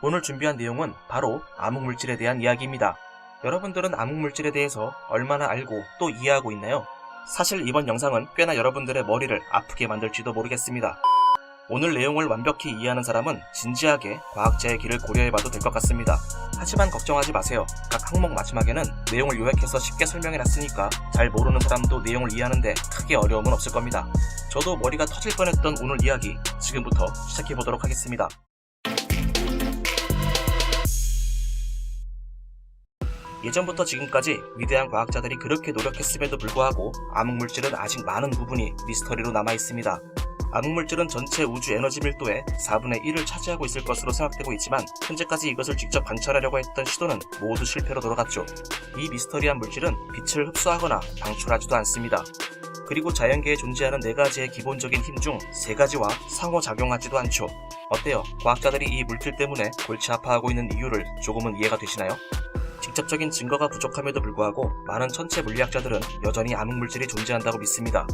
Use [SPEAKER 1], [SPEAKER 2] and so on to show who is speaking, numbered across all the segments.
[SPEAKER 1] 오늘 준비한 내용은 바로 암흑물질에 대한 이야기입니다. 여러분들은 암흑물질에 대해서 얼마나 알고 또 이해하고 있나요? 사실 이번 영상은 꽤나 여러분들의 머리를 아프게 만들지도 모르겠습니다. 오늘 내용을 완벽히 이해하는 사람은 진지하게 과학자의 길을 고려해봐도 될 것 같습니다. 하지만 걱정하지 마세요. 각 항목 마지막에는 내용을 요약해서 쉽게 설명해놨으니까 잘 모르는 사람도 내용을 이해하는데 크게 어려움은 없을 겁니다. 저도 머리가 터질 뻔했던 오늘 이야기 지금부터 시작해보도록 하겠습니다. 예전부터 지금까지 위대한 과학자들이 그렇게 노력했음에도 불구하고 암흑물질은 아직 많은 부분이 미스터리로 남아있습니다. 암흑물질은 전체 우주 에너지 밀도의 4분의 1을 차지하고 있을 것으로 생각되고 있지만 현재까지 이것을 직접 관찰하려고 했던 시도는 모두 실패로 돌아갔죠. 이 미스터리한 물질은 빛을 흡수하거나 방출하지도 않습니다. 그리고 자연계에 존재하는 4가지의 기본적인 힘 중 3가지와 상호작용하지도 않죠. 어때요? 과학자들이 이 물질 때문에 골치 아파하고 있는 이유를 조금은 이해가 되시나요? 직접적인 증거가 부족함에도 불구하고 많은 천체 물리학자들은 여전히 암흑물질이 존재한다고 믿습니다.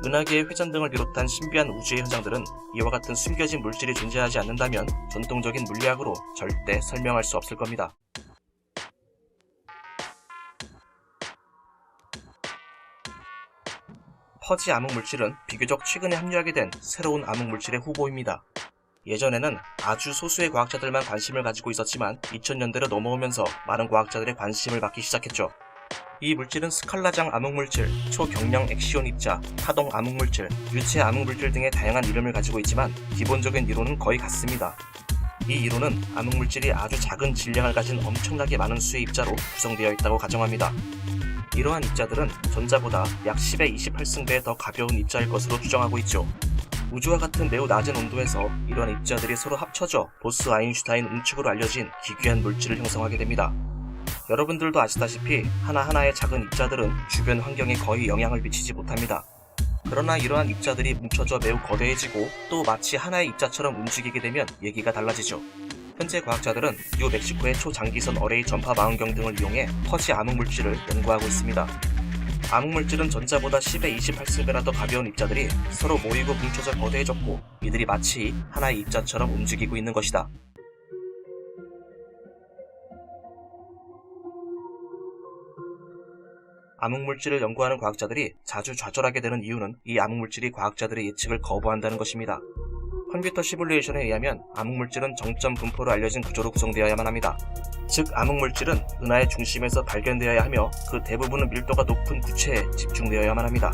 [SPEAKER 1] 은하계의 회전 등을 비롯한 신비한 우주의 현상들은 이와 같은 숨겨진 물질이 존재하지 않는다면 전통적인 물리학으로 절대 설명할 수 없을 겁니다. 퍼지 암흑물질은 비교적 최근에 합류하게 된 새로운 암흑물질의 후보입니다. 예전에는 아주 소수의 과학자들만 관심을 가지고 있었지만 2000년대로 넘어오면서 많은 과학자들의 관심을 받기 시작했죠. 이 물질은 스칼라장 암흑물질, 초경량 액시온 입자, 파동 암흑물질, 유체 암흑물질 등의 다양한 이름을 가지고 있지만 기본적인 이론은 거의 같습니다. 이 이론은 암흑물질이 아주 작은 질량을 가진 엄청나게 많은 수의 입자로 구성되어 있다고 가정합니다. 이러한 입자들은 전자보다 약 10의 28승배의 더 가벼운 입자일 것으로 추정하고 있죠. 우주와 같은 매우 낮은 온도에서 이러한 입자들이 서로 합쳐져 보스-아인슈타인 운축으로 알려진 기괴한 물질을 형성하게 됩니다. 여러분들도 아시다시피 하나하나의 작은 입자들은 주변 환경에 거의 영향을 미치지 못합니다. 그러나 이러한 입자들이 뭉쳐져 매우 거대해지고 또 마치 하나의 입자처럼 움직이게 되면 얘기가 달라지죠. 현재 과학자들은 뉴멕시코의 초장기선 어레이 전파 망원경 등을 이용해 퍼지 암흑물질을 연구하고 있습니다. 암흑물질은 전자보다 10의 28승배나 더 가벼운 입자들이 서로 모이고 뭉쳐져 거대해졌고 이들이 마치 하나의 입자처럼 움직이고 있는 것이다. 암흑물질을 연구하는 과학자들이 자주 좌절하게 되는 이유는 이 암흑물질이 과학자들의 예측을 거부한다는 것입니다. 컴퓨터 시뮬레이션에 의하면 암흑물질은 정점 분포로 알려진 구조로 구성되어야만 합니다. 즉 암흑물질은 은하의 중심에서 발견되어야 하며 그 대부분은 밀도가 높은 구체에 집중되어야만 합니다.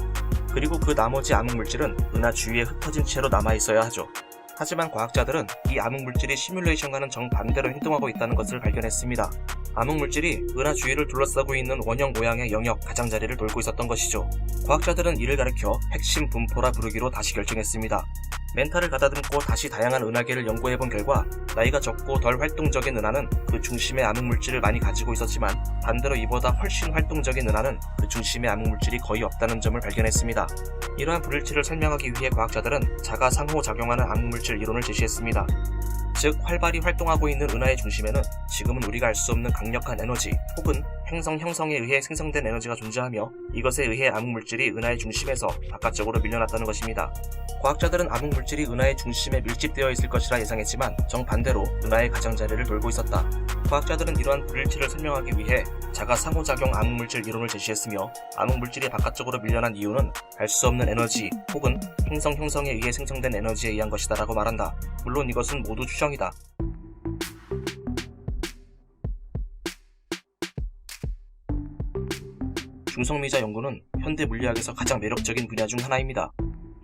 [SPEAKER 1] 그리고 그 나머지 암흑물질은 은하 주위에 흩어진 채로 남아있어야 하죠. 하지만 과학자들은 이 암흑물질이 시뮬레이션과는 정반대로 행동하고 있다는 것을 발견했습니다. 암흑물질이 은하 주위를 둘러싸고 있는 원형 모양의 영역 가장자리를 돌고 있었던 것이죠. 과학자들은 이를 가리켜 핵심 분포라 부르기로 다시 결정했습니다. 멘탈을 가다듬고 다시 다양한 은하계를 연구해본 결과 나이가 적고 덜 활동적인 은하는 그 중심의 암흑물질을 많이 가지고 있었지만 반대로 이보다 훨씬 활동적인 은하는 그 중심의 암흑물질이 거의 없다는 점을 발견했습니다. 이러한 불일치를 설명하기 위해 과학자들은 자가 상호작용하는 암흑물질 이론을 제시했습니다. 즉 활발히 활동하고 있는 은하의 중심에는 지금은 우리가 알 수 없는 강력한 에너지 혹은 행성 형성에 의해 생성된 에너지가 존재하며 이것에 의해 암흑물질이 은하의 중심에서 바깥쪽으로 밀려났다는 것입니다. 과학자들은 암흑물질이 은하의 중심에 밀집되어 있을 것이라 예상했지만 정반대로 은하의 가장자리를 돌고 있었다. 과학자들은 이러한 불일치를 설명하기 위해 자가 상호작용 암흑물질 이론을 제시했으며 암흑물질이 바깥쪽으로 밀려난 이유는 알 수 없는 에너지 혹은 행성 형성에 의해 생성된 에너지에 의한 것이다 라고 말한다. 물론 이것은 모두 추정이다. 중성미자 연구는 현대 물리학에서 가장 매력적인 분야 중 하나입니다.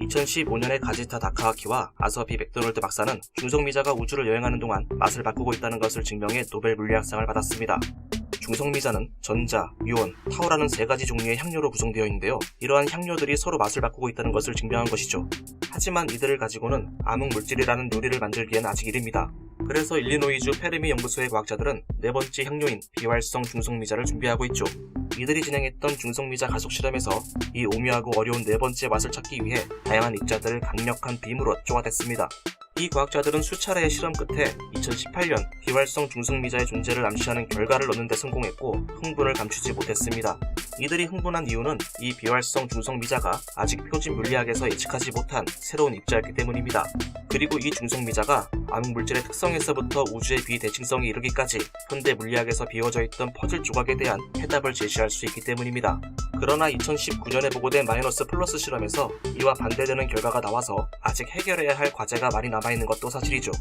[SPEAKER 1] 2015년에 가지타 다카하키와 아서비 맥도널드 박사는 중성미자가 우주를 여행하는 동안 맛을 바꾸고 있다는 것을 증명해 노벨 물리학상을 받았습니다. 중성미자는 전자, 뮤온, 타우라는 3가지 종류의 향료로 구성되어 있는데요. 이러한 향료들이 서로 맛을 바꾸고 있다는 것을 증명한 것이죠. 하지만 이들을 가지고는 암흑물질이라는 요리를 만들기엔 아직 이릅니다. 그래서 일리노이주 페르미 연구소의 과학자들은 4번째 향료인 비활성 중성미자를 준비하고 있죠. 이들이 진행했던 중성미자 가속 실험에서 이 오묘하고 어려운 4번째 맛을 찾기 위해 다양한 입자들을 강력한 빔으로 쪼아댔습니다. 이 과학자들은 수차례의 실험 끝에 2018년 비활성 중성미자의 존재를 암시하는 결과를 얻는 데 성공했고 흥분을 감추지 못했습니다. 이들이 흥분한 이유는 이 비활성 중성미자가 아직 표준 물리학에서 예측하지 못한 새로운 입자였기 때문입니다. 그리고 이 중성미자가 암흑물질의 특성에서부터 우주의 비대칭성에 이르기까지 현대 물리학에서 비워져 있던 퍼즐 조각에 대한 해답을 제시할 수 있기 때문입니다. 그러나 2019년에 보고된 마이너스 플러스 실험에서 이와 반대되는 결과가 나와서 아직 해결해야 할 과제가 많이 남아있는 것도 사실이죠.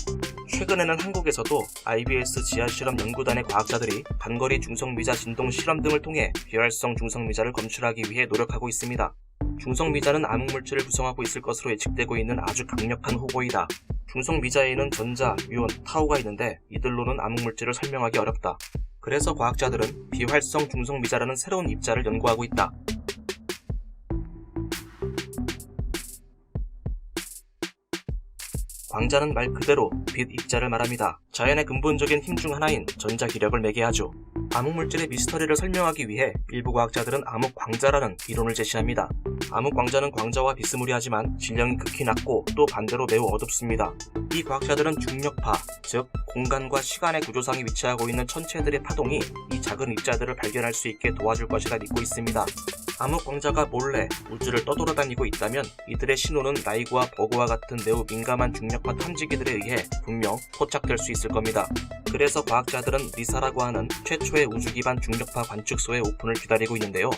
[SPEAKER 1] 최근에는 한국에서도 IBS 지하실험 연구단의 과학자들이 단거리 중성미자 진동 실험 등을 통해 비활성 중성미자를 검출하기 위해 노력하고 있습니다. 중성미자는 암흑물질을 구성하고 있을 것으로 예측되고 있는 아주 강력한 후보이다. 중성미자에는 전자, 뮤온, 타우가 있는데 이들로는 암흑물질을 설명하기 어렵다. 그래서 과학자들은 비활성 중성미자라는 새로운 입자를 연구하고 있다. 광자는 말 그대로 빛 입자를 말합니다. 자연의 근본적인 힘 중 하나인 전자 기력을 매개하죠. 암흑물질의 미스터리를 설명하기 위해 일부 과학자들은 암흑광자라는 이론을 제시합니다. 암흑광자는 광자와 비스무리하지만 질량이 극히 낮고 또 반대로 매우 어둡습니다. 이 과학자들은 중력파, 즉 공간과 시간의 구조상에 위치하고 있는 천체들의 파동이 이 작은 입자들을 발견할 수 있게 도와줄 것이라 믿고 있습니다. 암흑광자가 몰래 우주를 떠돌아다니고 있다면 이들의 신호는 라이그와 버그와 같은 매우 민감한 중력파 탐지기들에 의해 분명 포착될 수 있을 겁니다. 그래서 과학자들은 리사라고 하는 최초의 우주 기반 중력파 관측소의 오픈을 기다리고 있는데요.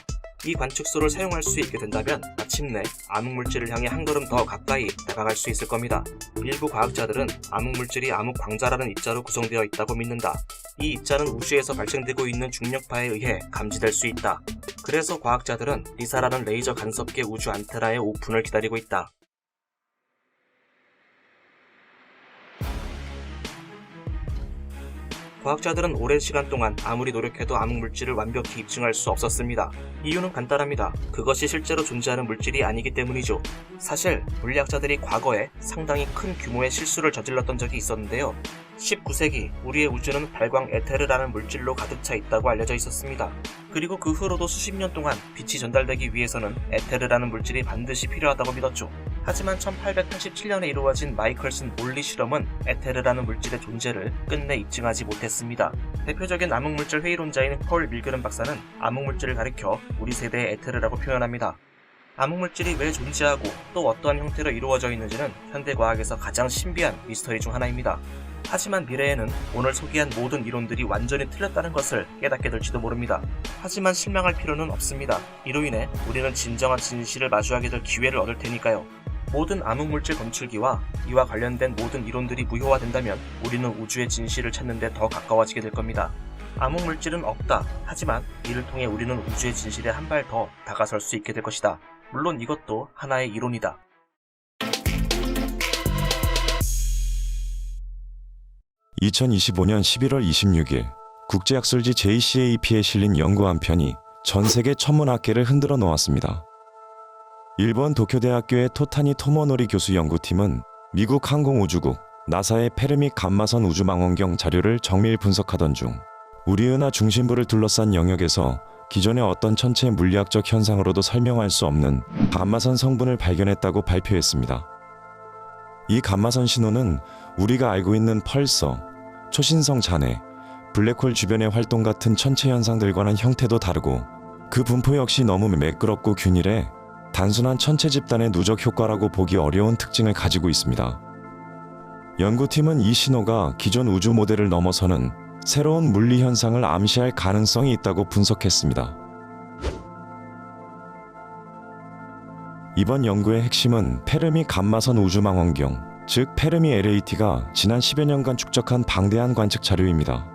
[SPEAKER 1] 이 관측소를 사용할 수 있게 된다면 마침내 암흑물질을 향해 한 걸음 더 가까이 다가갈 수 있을 겁니다. 일부 과학자들은 암흑물질이 암흑광자라는 입자로 구성되어 있다고 믿는다. 이 입자는 우주에서 발생되고 있는 중력파에 의해 감지될 수 있다. 그래서 과학자들은 리사라는 레이저 간섭계 우주 안테나의 오픈을 기다리고 있다. 과학자들은 오랜 시간 동안 아무리 노력해도 암흑물질을 완벽히 입증할 수 없었습니다. 이유는 간단합니다. 그것이 실제로 존재하는 물질이 아니기 때문이죠. 사실 물리학자들이 과거에 상당히 큰 규모의 실수를 저질렀던 적이 있었는데요. 19세기 우리의 우주는 발광 에테르라는 물질로 가득 차 있다고 알려져 있었습니다. 그리고 그 후로도 수십 년 동안 빛이 전달되기 위해서는 에테르라는 물질이 반드시 필요하다고 믿었죠. 하지만 1887년에 이루어진 마이클슨 몰리 실험은 에테르라는 물질의 존재를 끝내 입증하지 못했습니다. 대표적인 암흑물질 회의론자인 폴 밀그름 박사는 암흑물질을 가리켜 우리 세대의 에테르라고 표현합니다. 암흑물질이 왜 존재하고 또 어떠한 형태로 이루어져 있는지는 현대과학에서 가장 신비한 미스터리 중 하나입니다. 하지만 미래에는 오늘 소개한 모든 이론들이 완전히 틀렸다는 것을 깨닫게 될지도 모릅니다. 하지만 실망할 필요는 없습니다. 이로 인해 우리는 진정한 진실을 마주하게 될 기회를 얻을 테니까요. 모든 암흑물질 검출기와 이와 관련된 모든 이론들이 무효화된다면 우리는 우주의 진실을 찾는 데 더 가까워지게 될 겁니다. 암흑물질은 없다. 하지만 이를 통해 우리는 우주의 진실에 한 발 더 다가설 수 있게 될 것이다. 물론 이것도 하나의 이론이다.
[SPEAKER 2] (2025년 11월 26일) 국제학술지 JCAP에 실린 연구 한 편이 전 세계 천문학계를 흔들어 놓았습니다. 일본 도쿄대학교의 토타니 토모노리 교수 연구팀은 미국 항공우주국 나사의 페르미 감마선 우주망원경 자료를 정밀 분석하던 중 우리 은하 중심부를 둘러싼 영역에서 기존의 어떤 천체 물리학적 현상으로도 설명할 수 없는 감마선 성분을 발견했다고 발표했습니다. 이 감마선 신호는 우리가 알고 있는 펄서, 초신성 잔해, 블랙홀 주변의 활동 같은 천체 현상들과는 형태도 다르고 그 분포 역시 너무 매끄럽고 균일해 단순한 천체 집단의 누적 효과라고 보기 어려운 특징을 가지고 있습니다. 연구팀은 이 신호가 기존 우주 모델을 넘어서는 새로운 물리 현상을 암시할 가능성이 있다고 분석했습니다. 이번 연구의 핵심은 페르미 감마선 우주망원경, 즉 페르미 LAT가 지난 10여 년간 축적한 방대한 관측 자료입니다.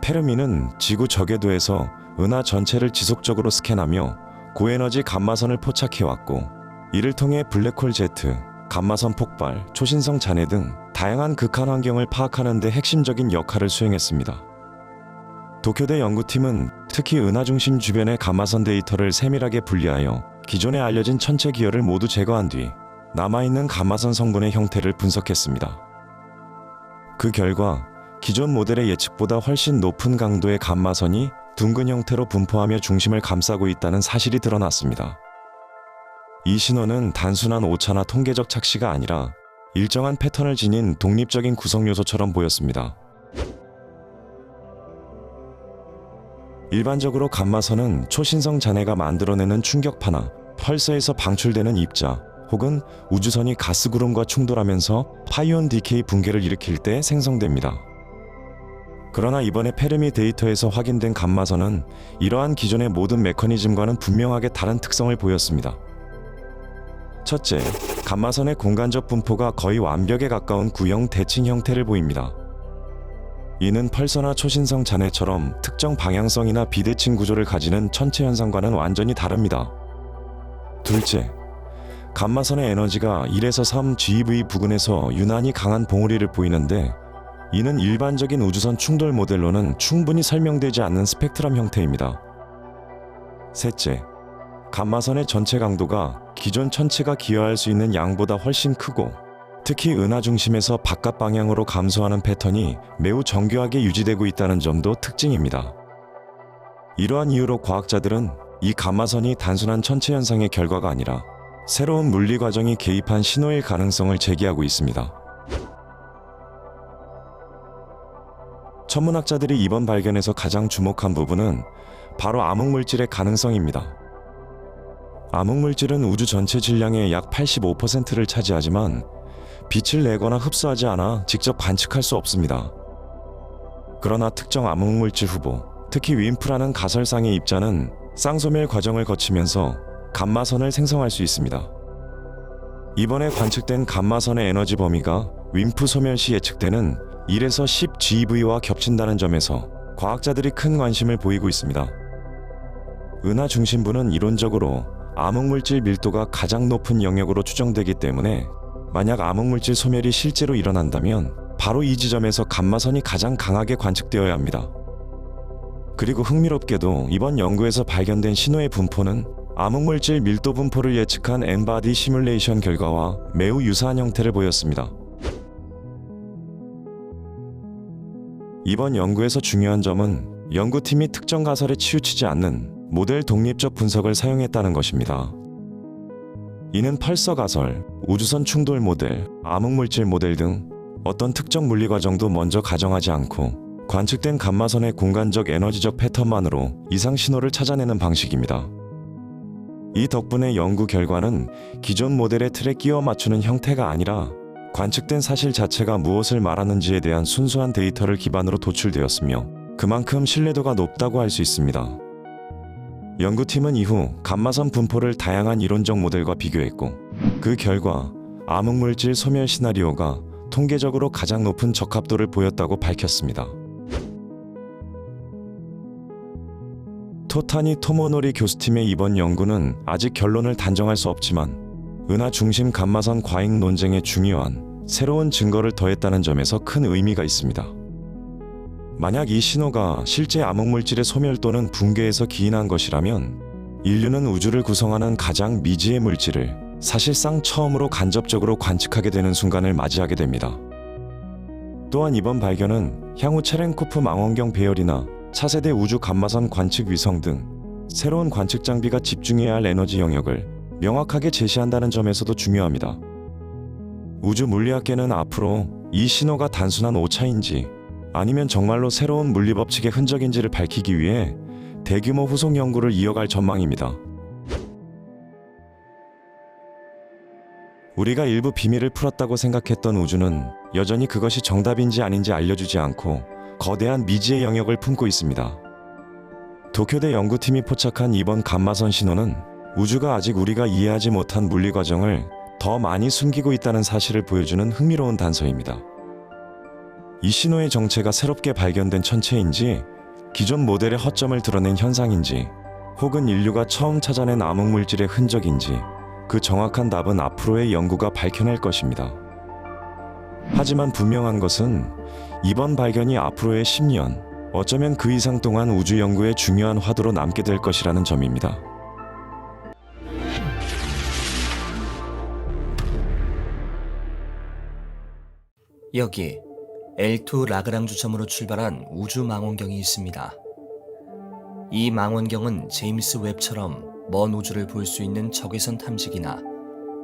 [SPEAKER 2] 페르미는 지구 저궤도에서 은하 전체를 지속적으로 스캔하며 고에너지 감마선을 포착해왔고 이를 통해 블랙홀 제트, 감마선 폭발, 초신성 잔해 등 다양한 극한 환경을 파악하는 데 핵심적인 역할을 수행했습니다. 도쿄대 연구팀은 특히 은하 중심 주변의 감마선 데이터를 세밀하게 분리하여 기존에 알려진 천체 기혈을 모두 제거한 뒤 남아있는 감마선 성분의 형태를 분석했습니다. 그 결과 기존 모델의 예측보다 훨씬 높은 강도의 감마선이 둥근 형태로 분포하며 중심을 감싸고 있다는 사실이 드러났습니다. 이 신호는 단순한 오차나 통계적 착시가 아니라 일정한 패턴을 지닌 독립적인 구성 요소처럼 보였습니다. 일반적으로 감마선은 초신성 잔해가 만들어내는 충격파나 펄서에서 방출되는 입자 혹은 우주선이 가스구름과 충돌하면서 파이온 디케이 붕괴를 일으킬 때 생성됩니다. 그러나 이번에 페르미 데이터에서 확인된 감마선은 이러한 기존의 모든 메커니즘과는 분명하게 다른 특성을 보였습니다. 첫째, 감마선의 공간적 분포가 거의 완벽에 가까운 구형 대칭 형태를 보입니다. 이는 펄서나 초신성 잔해처럼 특정 방향성이나 비대칭 구조를 가지는 천체 현상과는 완전히 다릅니다. 둘째, 감마선의 에너지가 1에서 3 GeV 부근에서 유난히 강한 봉우리를 보이는데 이는 일반적인 우주선 충돌 모델로는 충분히 설명되지 않는 스펙트럼 형태입니다. 셋째, 감마선의 전체 강도가 기존 천체가 기여할 수 있는 양보다 훨씬 크고 특히 은하 중심에서 바깥 방향으로 감소하는 패턴이 매우 정교하게 유지되고 있다는 점도 특징입니다. 이러한 이유로 과학자들은 이 감마선이 단순한 천체 현상의 결과가 아니라 새로운 물리 과정이 개입한 신호일 가능성을 제기하고 있습니다. 천문학자들이 이번 발견에서 가장 주목한 부분은 바로 암흑물질의 가능성입니다. 암흑물질은 우주 전체 질량의 약 85%를 차지하지만 빛을 내거나 흡수하지 않아 직접 관측할 수 없습니다. 그러나 특정 암흑물질 후보, 특히 윈프라는 가설상의 입자는 쌍소멸 과정을 거치면서 감마선을 생성할 수 있습니다. 이번에 관측된 감마선의 에너지 범위가 윈프 소멸 시 예측되는 1에서 10 GeV와 겹친다는 점에서 과학자들이 큰 관심을 보이고 있습니다. 은하 중심부는 이론적으로 암흑물질 밀도가 가장 높은 영역으로 추정되기 때문에 만약 암흑물질 소멸이 실제로 일어난다면 바로 이 지점에서 감마선이 가장 강하게 관측되어야 합니다. 그리고 흥미롭게도 이번 연구에서 발견된 신호의 분포는 암흑물질 밀도 분포를 예측한 엔바디 시뮬레이션 결과와 매우 유사한 형태를 보였습니다. 이번 연구에서 중요한 점은 연구팀이 특정 가설에 치우치지 않는 모델 독립적 분석을 사용했다는 것입니다. 이는 펄서 가설, 우주선 충돌 모델, 암흑물질 모델 등 어떤 특정 물리 과정도 먼저 가정하지 않고 관측된 감마선의 공간적 에너지적 패턴만으로 이상 신호를 찾아내는 방식입니다. 이 덕분에 연구 결과는 기존 모델의 틀에 끼워 맞추는 형태가 아니라 관측된 사실 자체가 무엇을 말하는지에 대한 순수한 데이터를 기반으로 도출되었으며 그만큼 신뢰도가 높다고 할 수 있습니다. 연구팀은 이후 감마선 분포를 다양한 이론적 모델과 비교했고 그 결과 암흑물질 소멸 시나리오가 통계적으로 가장 높은 적합도를 보였다고 밝혔습니다. 토타니 토모노리 교수팀의 이번 연구는 아직 결론을 단정할 수 없지만 은하 중심 감마선 과잉 논쟁에 중요한 새로운 증거를 더했다는 점에서 큰 의미가 있습니다. 만약 이 신호가 실제 암흑물질의 소멸 또는 붕괴에서 기인한 것이라면 인류는 우주를 구성하는 가장 미지의 물질을 사실상 처음으로 간접적으로 관측하게 되는 순간을 맞이하게 됩니다. 또한 이번 발견은 향후 체렌코프 망원경 배열이나 차세대 우주 감마선 관측 위성 등 새로운 관측 장비가 집중해야 할 에너지 영역을 명확하게 제시한다는 점에서도 중요합니다. 우주 물리학계는 앞으로 이 신호가 단순한 오차인지 아니면 정말로 새로운 물리 법칙의 흔적인지를 밝히기 위해 대규모 후속 연구를 이어갈 전망입니다. 우리가 일부 비밀을 풀었다고 생각했던 우주는 여전히 그것이 정답인지 아닌지 알려주지 않고 거대한 미지의 영역을 품고 있습니다. 도쿄대 연구팀이 포착한 이번 감마선 신호는 우주가 아직 우리가 이해하지 못한 물리 과정을 더 많이 숨기고 있다는 사실을 보여주는 흥미로운 단서입니다. 이 신호의 정체가 새롭게 발견된 천체인지, 기존 모델의 허점을 드러낸 현상인지, 혹은 인류가 처음 찾아낸 암흑물질의 흔적인지 그 정확한 답은 앞으로의 연구가 밝혀낼 것입니다. 하지만 분명한 것은 이번 발견이 앞으로의 10년, 어쩌면 그 이상 동안 우주 연구의 중요한 화두로 남게 될 것이라는 점입니다.
[SPEAKER 3] 여기 L2 라그랑주 점으로 출발한 우주 망원경이 있습니다. 이 망원경은 제임스 웹처럼 먼 우주를 볼 수 있는 적외선 탐지기나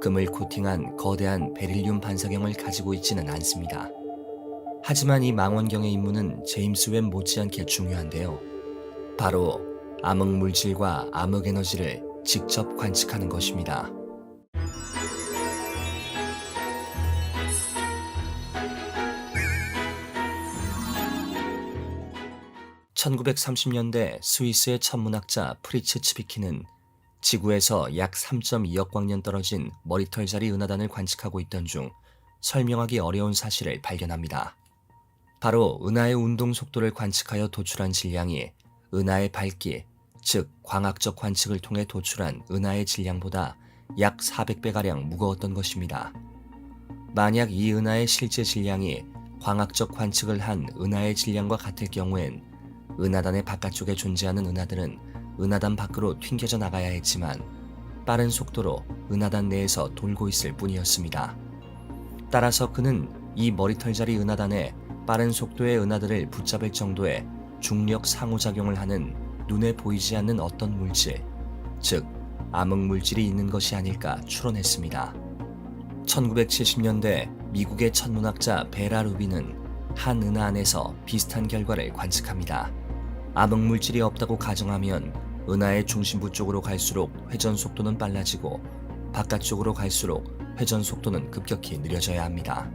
[SPEAKER 3] 금을 코팅한 거대한 베릴륨 반사경을 가지고 있지는 않습니다. 하지만 이 망원경의 임무는 제임스 웹 못지않게 중요한데요. 바로 암흑물질과 암흑에너지를 직접 관측하는 것입니다. 1930년대 스위스의 천문학자 프리츠 츠비키는 지구에서 약 3.2억 광년 떨어진 머리털자리 은하단을 관측하고 있던 중 설명하기 어려운 사실을 발견합니다. 바로 은하의 운동 속도를 관측하여 도출한 질량이 은하의 밝기, 즉 광학적 관측을 통해 도출한 은하의 질량보다 약 400배가량 무거웠던 것입니다. 만약 이 은하의 실제 질량이 광학적 관측을 한 은하의 질량과 같을 경우엔 은하단의 바깥쪽에 존재하는 은하들은 은하단 밖으로 튕겨져 나가야 했지만 빠른 속도로 은하단 내에서 돌고 있을 뿐이었습니다. 따라서 그는 이 머리털자리 은하단에 빠른 속도의 은하들을 붙잡을 정도의 중력 상호작용을 하는 눈에 보이지 않는 어떤 물질, 즉 암흑물질이 있는 것이 아닐까 추론했습니다. 1970년대 미국의 천문학자 베라 루빈은 한 은하 안에서 비슷한 결과를 관측합니다. 암흑물질이 없다고 가정하면 은하의 중심부 쪽으로 갈수록 회전 속도는 빨라지고 바깥쪽으로 갈수록 회전 속도는 급격히 느려져야 합니다.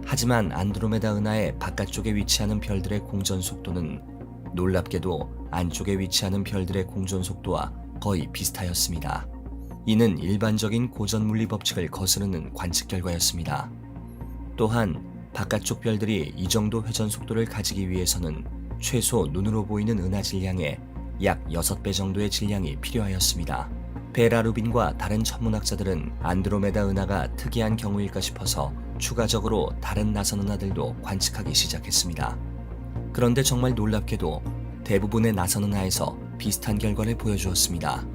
[SPEAKER 3] 하지만 안드로메다 은하의 바깥쪽에 위치하는 별들의 공전 속도는 놀랍게도 안쪽에 위치하는 별들의 공전 속도와 거의 비슷하였습니다. 이는 일반적인 고전 물리 법칙을 거스르는 관측 결과였습니다. 또한 바깥쪽 별들이 이 정도 회전 속도를 가지기 위해서는 최소 눈으로 보이는 은하 질량의 약 6배 정도의 질량이 필요하였습니다. 베라 루빈과 다른 천문학자들은 안드로메다 은하가 특이한 경우일까 싶어서 추가적으로 다른 나선 은하들도 관측하기 시작했습니다. 그런데 정말 놀랍게도 대부분의 나선 은하에서 비슷한 결과를 보여주었습니다.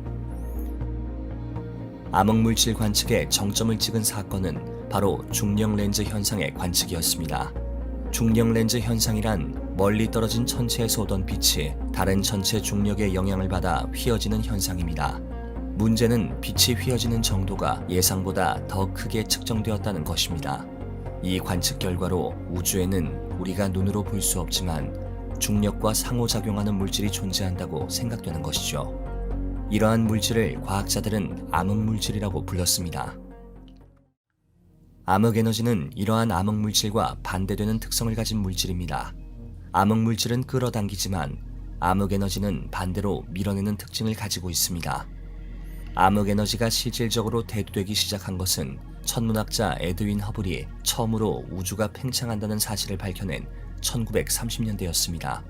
[SPEAKER 3] 암흑물질 관측에 정점을 찍은 사건은 바로 중력 렌즈 현상의 관측이었습니다. 중력 렌즈 현상이란 멀리 떨어진 천체에서 오던 빛이 다른 천체 중력의 영향을 받아 휘어지는 현상입니다. 문제는 빛이 휘어지는 정도가 예상보다 더 크게 측정되었다는 것입니다. 이 관측 결과로 우주에는 우리가 눈으로 볼 수 없지만 중력과 상호작용하는 물질이 존재한다고 생각되는 것이죠. 이러한 물질을 과학자들은 암흑물질이라고 불렀습니다. 암흑에너지는 이러한 암흑물질과 반대되는 특성을 가진 물질입니다. 암흑물질은 끌어당기지만 암흑에너지는 반대로 밀어내는 특징을 가지고 있습니다. 암흑에너지가 실질적으로 대두되기 시작한 것은 천문학자 에드윈 허블이 처음으로 우주가 팽창한다는 사실을 밝혀낸 1930년대였습니다.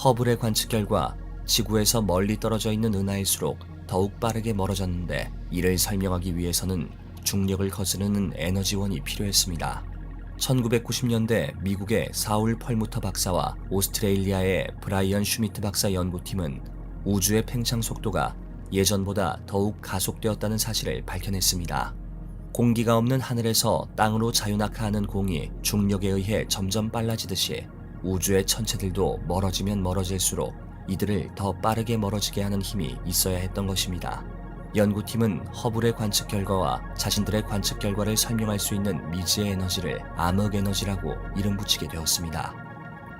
[SPEAKER 3] 허블의 관측 결과 지구에서 멀리 떨어져 있는 은하일수록 더욱 빠르게 멀어졌는데 이를 설명하기 위해서는 중력을 거스르는 에너지원이 필요했습니다. 1990년대 미국의 사울 펄무터 박사와 오스트레일리아의 브라이언 슈미트 박사 연구팀은 우주의 팽창 속도가 예전보다 더욱 가속되었다는 사실을 밝혀냈습니다. 공기가 없는 하늘에서 땅으로 자유낙하하는 공이 중력에 의해 점점 빨라지듯이 우주의 천체들도 멀어지면 멀어질수록 이들을 더 빠르게 멀어지게 하는 힘이 있어야 했던 것입니다. 연구팀은 허블의 관측 결과와 자신들의 관측 결과를 설명할 수 있는 미지의 에너지를 암흑에너지라고 이름 붙이게 되었습니다.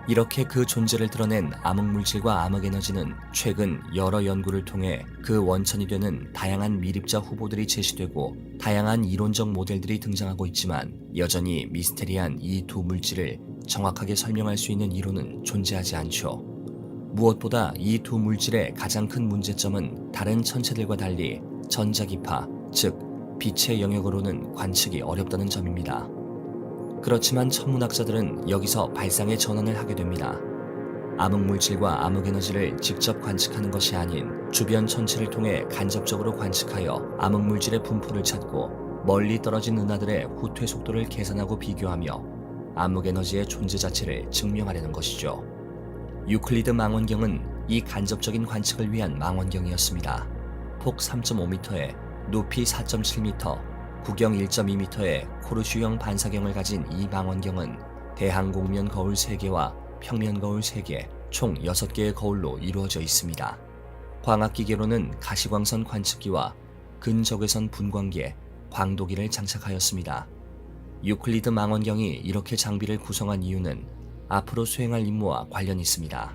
[SPEAKER 3] 이렇게 그 존재를 드러낸 암흑물질과 암흑에너지는 최근 여러 연구를 통해 그 원천이 되는 다양한 미립자 후보들이 제시되고 다양한 이론적 모델들이 등장하고 있지만 여전히 미스테리한 이 두 물질을 정확하게 설명할 수 있는 이론은 존재하지 않죠. 무엇보다 이 두 물질의 가장 큰 문제점은 다른 천체들과 달리 전자기파, 즉 빛의 영역으로는 관측이 어렵다는 점입니다. 그렇지만 천문학자들은 여기서 발상의 전환을 하게 됩니다. 암흑물질과 암흑에너지를 직접 관측하는 것이 아닌 주변 천체를 통해 간접적으로 관측하여 암흑물질의 분포를 찾고 멀리 떨어진 은하들의 후퇴 속도를 계산하고 비교하며 암흑에너지의 존재 자체를 증명하려는 것이죠. 유클리드 망원경은 이 간접적인 관측을 위한 망원경이었습니다. 폭 3.5m에 높이 4.7m, 구경 1.2m의 코르슈형 반사경을 가진 이 망원경은 대항공면 거울 3개와 평면 거울 3개, 총 6개의 거울로 이루어져 있습니다. 광학기계로는 가시광선 관측기와 근적외선 분광기에 광도기를 장착하였습니다. 유클리드 망원경이 이렇게 장비를 구성한 이유는 앞으로 수행할 임무와 관련이 있습니다.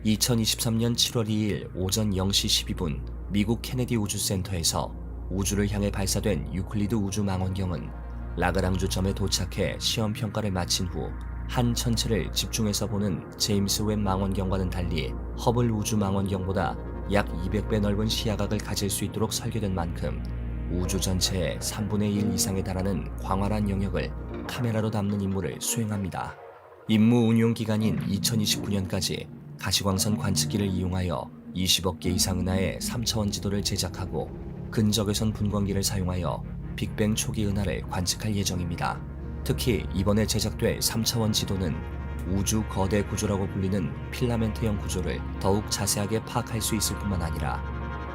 [SPEAKER 3] 2023년 7월 2일 오전 0시 12분 미국 케네디 우주센터에서 우주를 향해 발사된 유클리드 우주망원경은 라그랑주점에 도착해 시험 평가를 마친 후 한 천체를 집중해서 보는 제임스 웹 망원경과는 달리 허블 우주망원경보다 약 200배 넓은 시야각을 가질 수 있도록 설계된 만큼 우주 전체의 3분의 1 이상에 달하는 광활한 영역을 카메라로 담는 임무를 수행합니다. 임무 운용 기간인 2029년까지 가시광선 관측기를 이용하여 20억 개 이상 은하의 3차원 지도를 제작하고 근적외선 분광기를 사용하여 빅뱅 초기 은하를 관측할 예정입니다. 특히 이번에 제작될 3차원 지도는 우주 거대 구조라고 불리는 필라멘트형 구조를 더욱 자세하게 파악할 수 있을 뿐만 아니라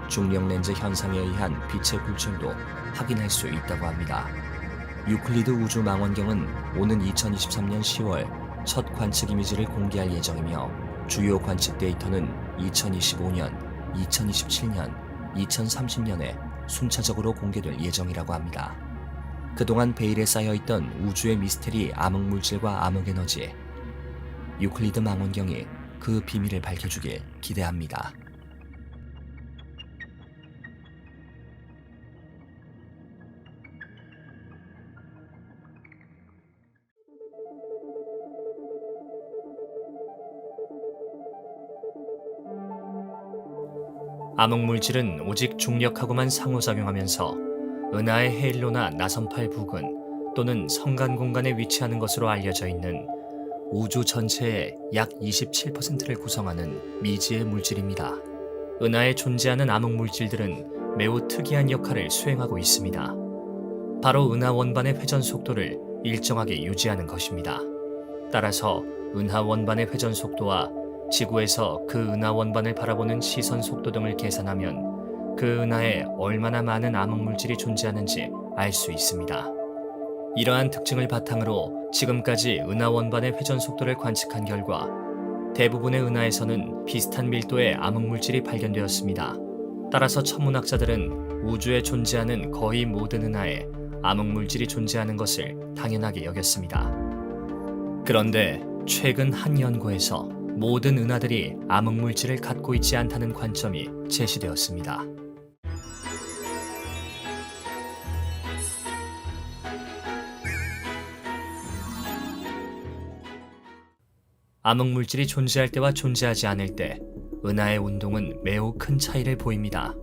[SPEAKER 3] 중력 렌즈 현상에 의한 빛의 굴절도 확인할 수 있다고 합니다. 유클리드 우주 망원경은 오는 2023년 10월 첫 관측 이미지를 공개할 예정이며 주요 관측 데이터는 2025년, 2027년, 2030년에 순차적으로 공개될 예정이라고 합니다. 그동안 베일에 쌓여있던 우주의 미스테리 암흑물질과 암흑에너지, 유클리드 망원경이 그 비밀을 밝혀주길 기대합니다. 암흑물질은 오직 중력하고만 상호작용하면서 은하의 헤일로나 나선팔 부근 또는 성간 공간에 위치하는 것으로 알려져 있는 우주 전체의 약 27%를 구성하는 미지의 물질입니다. 은하에 존재하는 암흑물질들은 매우 특이한 역할을 수행하고 있습니다. 바로 은하 원반의 회전 속도를 일정하게 유지하는 것입니다. 따라서 은하 원반의 회전 속도와 지구에서 그 은하 원반을 바라보는 시선 속도 등을 계산하면 그 은하에 얼마나 많은 암흑물질이 존재하는지 알 수 있습니다. 이러한 특징을 바탕으로 지금까지 은하 원반의 회전 속도를 관측한 결과 대부분의 은하에서는 비슷한 밀도의 암흑물질이 발견되었습니다. 따라서 천문학자들은 우주에 존재하는 거의 모든 은하에 암흑물질이 존재하는 것을 당연하게 여겼습니다. 그런데 최근 한 연구에서 모든 은하들이 암흑물질을 갖고 있지 않다는 관점이 제시되었습니다. 암흑물질이 존재할 때와 존재하지 않을 때 은하의 운동은 매우 큰 차이를 보입니다.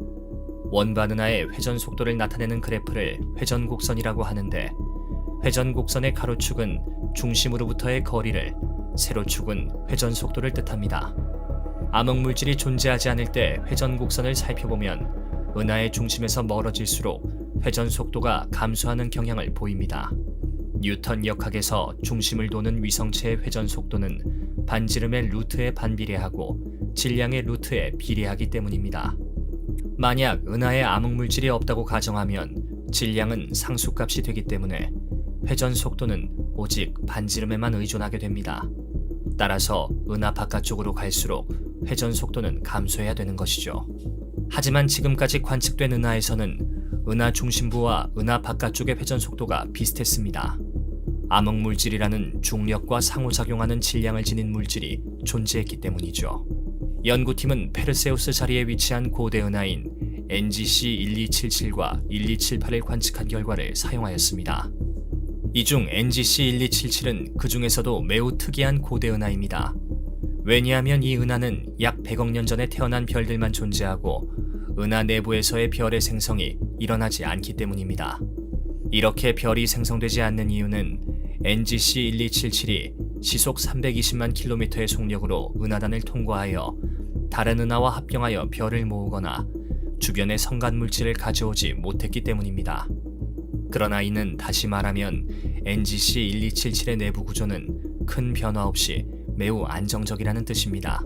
[SPEAKER 3] 원반 은하의 회전 속도를 나타내는 그래프를 회전곡선이라고 하는데 회전곡선의 가로축은 중심으로부터의 거리를, 세로축은 회전 속도를 뜻합니다. 암흑물질이 존재하지 않을 때 회전곡선을 살펴보면 은하의 중심에서 멀어질수록 회전 속도가 감소하는 경향을 보입니다. 뉴턴 역학에서 중심을 도는 위성체의 회전 속도는 반지름의 루트에 반비례하고 질량의 루트에 비례하기 때문입니다. 만약 은하에 암흑물질이 없다고 가정하면 질량은 상수값이 되기 때문에 회전 속도는 오직 반지름에만 의존하게 됩니다. 따라서 은하 바깥쪽으로 갈수록 회전 속도는 감소해야 되는 것이죠. 하지만 지금까지 관측된 은하에서는 은하 중심부와 은하 바깥쪽의 회전 속도가 비슷했습니다. 암흑물질이라는 중력과 상호작용하는 질량을 지닌 물질이 존재했기 때문이죠. 연구팀은 페르세우스 자리에 위치한 고대 은하인 NGC 1277과 1278을 관측한 결과를 사용하였습니다. 이 중 NGC 1277은 그 중에서도 매우 특이한 고대 은하입니다. 왜냐하면 이 은하는 약 100억 년 전에 태어난 별들만 존재하고 은하 내부에서의 별의 생성이 일어나지 않기 때문입니다. 이렇게 별이 생성되지 않는 이유는 NGC 1277이 시속 320만 킬로미터의 속력으로 은하단을 통과하여 다른 은하와 합병하여 별을 모으거나 주변의 성간물질을 가져오지 못했기 때문입니다. 그러나 이는 다시 말하면 NGC 1277의 내부 구조는 큰 변화 없이 매우 안정적이라는 뜻입니다.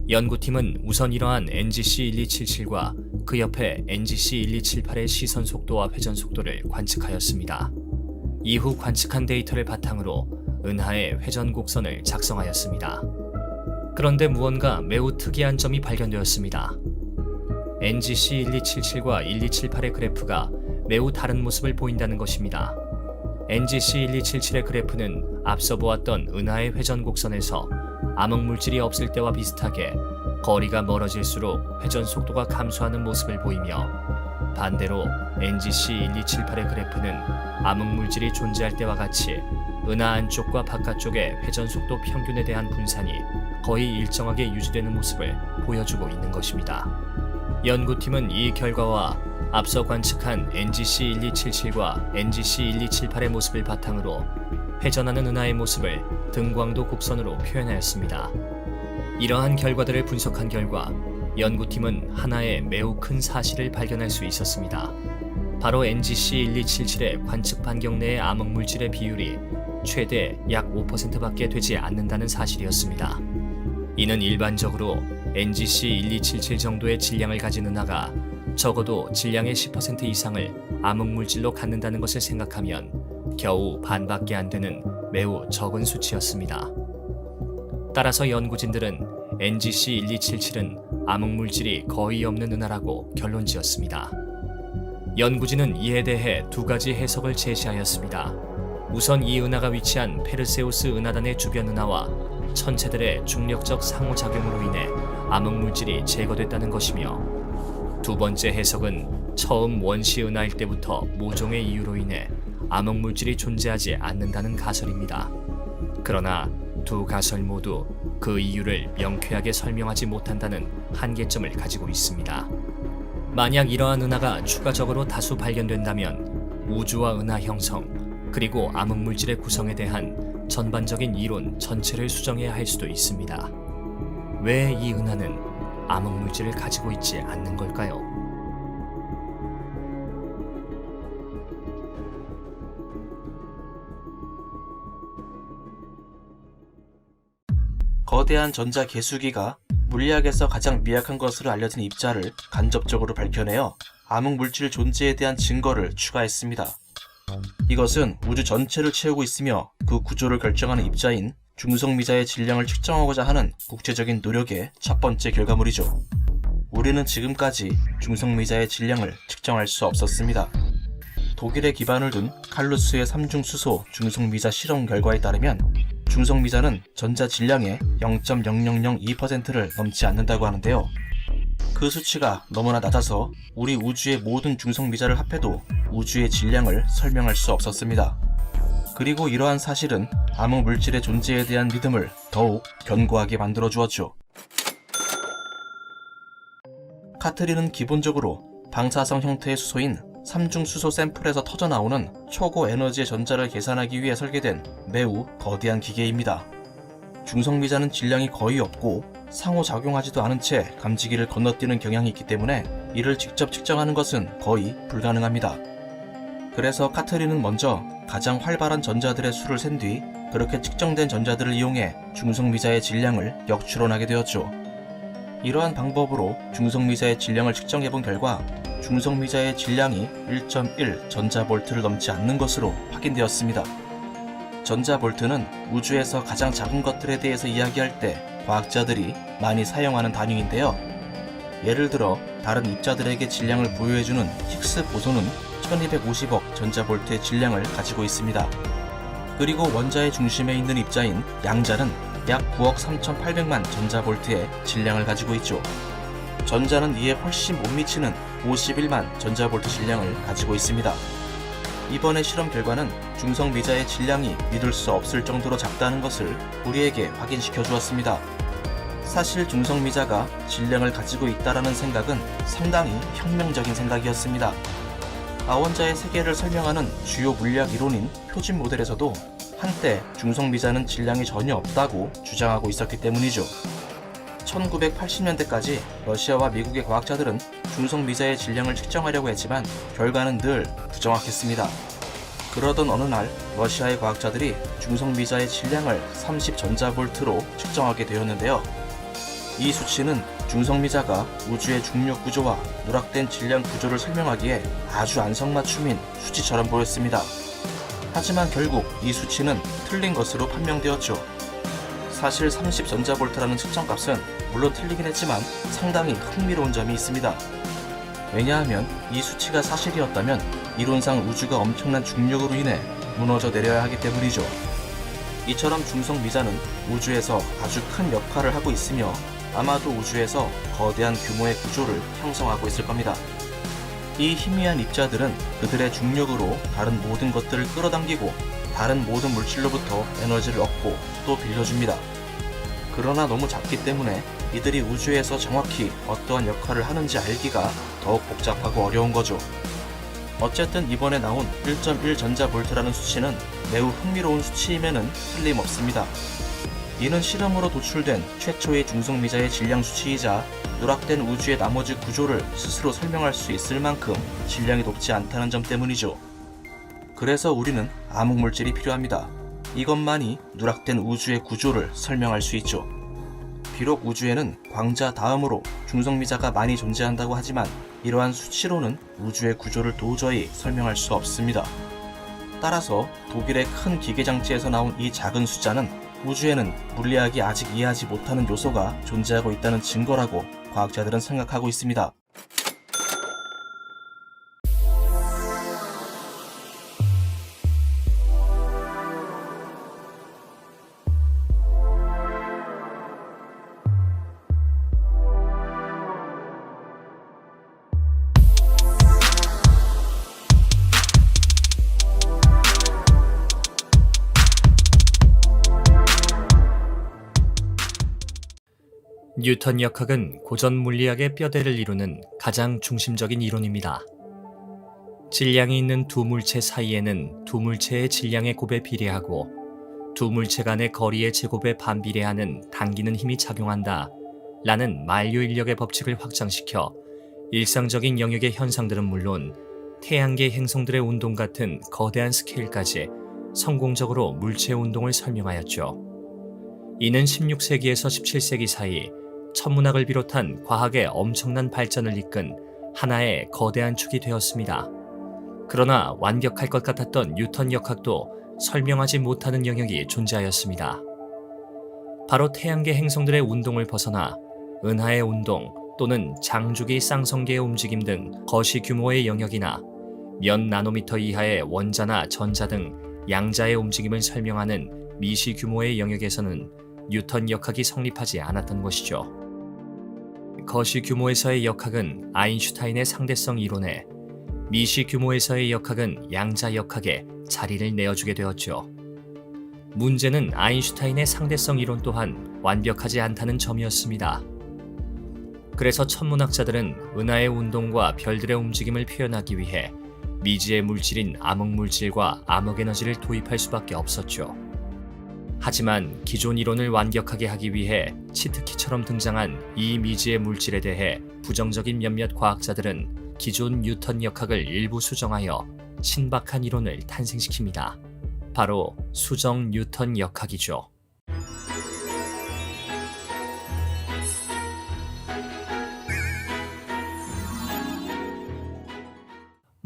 [SPEAKER 3] 연구팀은 우선 이러한 NGC 1277과 그 옆에 NGC 1278의 시선 속도와 회전 속도를 관측하였습니다. 이후 관측한 데이터를 바탕으로 은하의 회전 곡선을 작성하였습니다. 그런데 무언가 매우 특이한 점이 발견되었습니다. NGC 1277과 1278의 그래프가 매우 다른 모습을 보인다는 것입니다. NGC 1277의 그래프는 앞서 보았던 은하의 회전 곡선에서 암흑물질이 없을 때와 비슷하게 거리가 멀어질수록 회전 속도가 감소하는 모습을 보이며, 반대로 NGC 1278의 그래프는 암흑물질이 존재할 때와 같이 은하 안쪽과 바깥쪽의 회전 속도 평균에 대한 분산이 거의 일정하게 유지되는 모습을 보여주고 있는 것입니다. 연구팀은 이 결과와 앞서 관측한 NGC 1277과 NGC 1278의 모습을 바탕으로 회전하는 은하의 모습을 등광도 곡선으로 표현하였습니다. 이러한 결과들을 분석한 결과 연구팀은 하나의 매우 큰 사실을 발견할 수 있었습니다. 바로 NGC 1277의 관측 반경 내의 암흑물질의 비율이 최대 약 5%밖에 되지 않는다는 사실이었습니다. 이는 일반적으로 NGC 1277 정도의 질량을 가진 은하가 적어도 질량의 10% 이상을 암흑물질로 갖는다는 것을 생각하면 겨우 반밖에 안 되는 매우 적은 수치였습니다. 따라서 연구진들은 NGC 1277은 암흑물질이 거의 없는 은하라고 결론지었습니다. 연구진은 이에 대해 두 가지 해석을 제시하였습니다. 우선 이 은하가 위치한 페르세우스 은하단의 주변 은하와 천체들의 중력적 상호작용으로 인해 암흑물질이 제거됐다는 것이며, 두 번째 해석은 처음 원시 은하일 때부터 모종의 이유로 인해 암흑물질이 존재하지 않는다는 가설입니다. 그러나 두 가설 모두 그 이유를 명쾌하게 설명하지 못한다는 한계점을 가지고 있습니다. 만약 이러한 은하가 추가적으로 다수 발견된다면 우주와 은하 형성, 그리고 암흑물질의 구성에 대한 전반적인 이론 전체를 수정해야 할 수도 있습니다. 왜 이 은하는 암흑물질을 가지고 있지 않는 걸까요?
[SPEAKER 1] 거대한 전자 개수기가 물리학에서 가장 미약한 것으로 알려진 입자를 간접적으로 밝혀내어 암흑물질 존재에 대한 증거를 추가했습니다. 이것은 우주 전체를 채우고 있으며 그 구조를 결정하는 입자인 중성미자의 질량을 측정하고자 하는 국제적인 노력의 첫 번째 결과물이죠. 우리는 지금까지 중성미자의 질량을 측정할 수 없었습니다. 독일에 기반을 둔 칼루스의 3중 수소 중성미자 실험 결과에 따르면 중성미자는 전자 질량의 0.0002%를 넘지 않는다고 하는데요. 그 수치가 너무나 낮아서 우리 우주의 모든 중성미자를 합해도 우주의 질량을 설명할 수 없었습니다. 그리고 이러한 사실은 암흑물질의 존재에 대한 믿음을 더욱 견고하게 만들어 주었죠. 카트린은 기본적으로 방사성 형태의 수소인 3중 수소 샘플에서 터져나오는 초고 에너지의 전자를 계산하기 위해 설계된 매우 거대한 기계입니다. 중성미자는 질량이 거의 없고 상호작용하지도 않은 채 감지기를 건너뛰는 경향이 있기 때문에 이를 직접 측정하는 것은 거의 불가능합니다. 그래서 카트린은 먼저 가장 활발한 전자들의 수를 센 뒤 그렇게 측정된 전자들을 이용해 중성미자의 질량을 역추론하게 되었죠. 이러한 방법으로 중성미자의 질량을 측정해본 결과 중성미자의 질량이 1.1 전자볼트를 넘지 않는 것으로 확인되었습니다. 전자볼트는 우주에서 가장 작은 것들에 대해서 이야기할 때 과학자들이 많이 사용하는 단위인데요. 예를 들어 다른 입자들에게 질량을 부여해주는 힉스 보소는 1250억 전자볼트의 질량을 가지고 있습니다. 그리고 원자의 중심에 있는 입자인 양자는 약 9억 3,800만 전자볼트의 질량을 가지고 있죠. 전자는 이에 훨씬 못 미치는 51만 전자볼트 질량을 가지고 있습니다. 이번의 실험 결과는 중성미자의 질량이 믿을 수 없을 정도로 작다는 것을 우리에게 확인시켜 주었습니다. 사실 중성미자가 질량을 가지고 있다라는 생각은 상당히 혁명적인 생각이었습니다. 아원자의 세계를 설명하는 주요 물리학 이론인 표준 모델에서도 한때 중성미자는 질량이 전혀 없다고 주장하고 있었기 때문이죠. 1980년대까지 러시아와 미국의 과학자들은 중성미자의 질량을 측정하려고 했지만 결과는 늘 부정확했습니다. 그러던 어느 날 러시아의 과학자들이 중성미자의 질량을 30전자볼트로 측정하게 되었는데요. 이 수치는 중성미자가 우주의 중력 구조와 누락된 질량 구조를 설명하기에 아주 안성맞춤인 수치처럼 보였습니다. 하지만 결국 이 수치는 틀린 것으로 판명되었죠. 사실 30전자볼트라는 측정값은 물론 틀리긴 했지만 상당히 흥미로운 점이 있습니다. 왜냐하면 이 수치가 사실이었다면 이론상 우주가 엄청난 중력으로 인해 무너져 내려야 하기 때문이죠. 이처럼 중성미자는 우주에서 아주 큰 역할을 하고 있으며 아마도 우주에서 거대한 규모의 구조를 형성하고 있을 겁니다. 이 희미한 입자들은 그들의 중력으로 다른 모든 것들을 끌어당기고 다른 모든 물질로부터 에너지를 얻고 또 빌려줍니다. 그러나 너무 작기 때문에 이들이 우주에서 정확히 어떠한 역할을 하는지 알기가 더욱 복잡하고 어려운 거죠. 어쨌든 이번에 나온 1.1 전자볼트라는 수치는 매우 흥미로운 수치임에는 틀림없습니다. 이는 실험으로 도출된 최초의 중성미자의 질량 수치이자 누락된 우주의 나머지 구조를 스스로 설명할 수 있을 만큼 질량이 높지 않다는 점 때문이죠. 그래서 우리는 암흑물질이 필요합니다. 이것만이 누락된 우주의 구조를 설명할 수 있죠. 비록 우주에는 광자 다음으로 중성미자가 많이 존재한다고 하지만 이러한 수치로는 우주의 구조를 도저히 설명할 수 없습니다. 따라서 독일의 큰 기계장치에서 나온 이 작은 숫자는 우주에는 물리학이 아직 이해하지 못하는 요소가 존재하고 있다는 증거라고 과학자들은 생각하고 있습니다.
[SPEAKER 3] 뉴턴 역학은 고전 물리학의 뼈대를 이루는 가장 중심적인 이론입니다. 질량이 있는 두 물체 사이에는 두 물체의 질량의 곱에 비례하고 두 물체 간의 거리의 제곱에 반비례하는 당기는 힘이 작용한다 라는 만류 인력의 법칙을 확장시켜 일상적인 영역의 현상들은 물론 태양계 행성들의 운동 같은 거대한 스케일까지 성공적으로 물체의 운동을 설명하였죠. 이는 16세기에서 17세기 사이 천문학을 비롯한 과학의 엄청난 발전을 이끈 하나의 거대한 축이 되었습니다. 그러나 완벽할 것 같았던 뉴턴 역학도 설명하지 못하는 영역이 존재하였습니다. 바로 태양계 행성들의 운동을 벗어나 은하의 운동 또는 장주기 쌍성계의 움직임 등 거시 규모의 영역이나 몇 나노미터 이하의 원자나 전자 등 양자의 움직임을 설명하는 미시 규모의 영역에서는 뉴턴 역학이 성립하지 않았던 것이죠. 거시 규모에서의 역학은 아인슈타인의 상대성 이론에, 미시 규모에서의 역학은 양자 역학에 자리를 내어주게 되었죠. 문제는 아인슈타인의 상대성 이론 또한 완벽하지 않다는 점이었습니다. 그래서 천문학자들은 은하의 운동과 별들의 움직임을 표현하기 위해 미지의 물질인 암흑물질과 암흑에너지를 도입할 수밖에 없었죠. 하지만 기존 이론을 완벽하게 하기 위해 치트키처럼 등장한 이 미지의 물질에 대해 부정적인 몇몇 과학자들은 기존 뉴턴 역학을 일부 수정하여 신박한 이론을 탄생시킵니다. 바로 수정 뉴턴 역학이죠.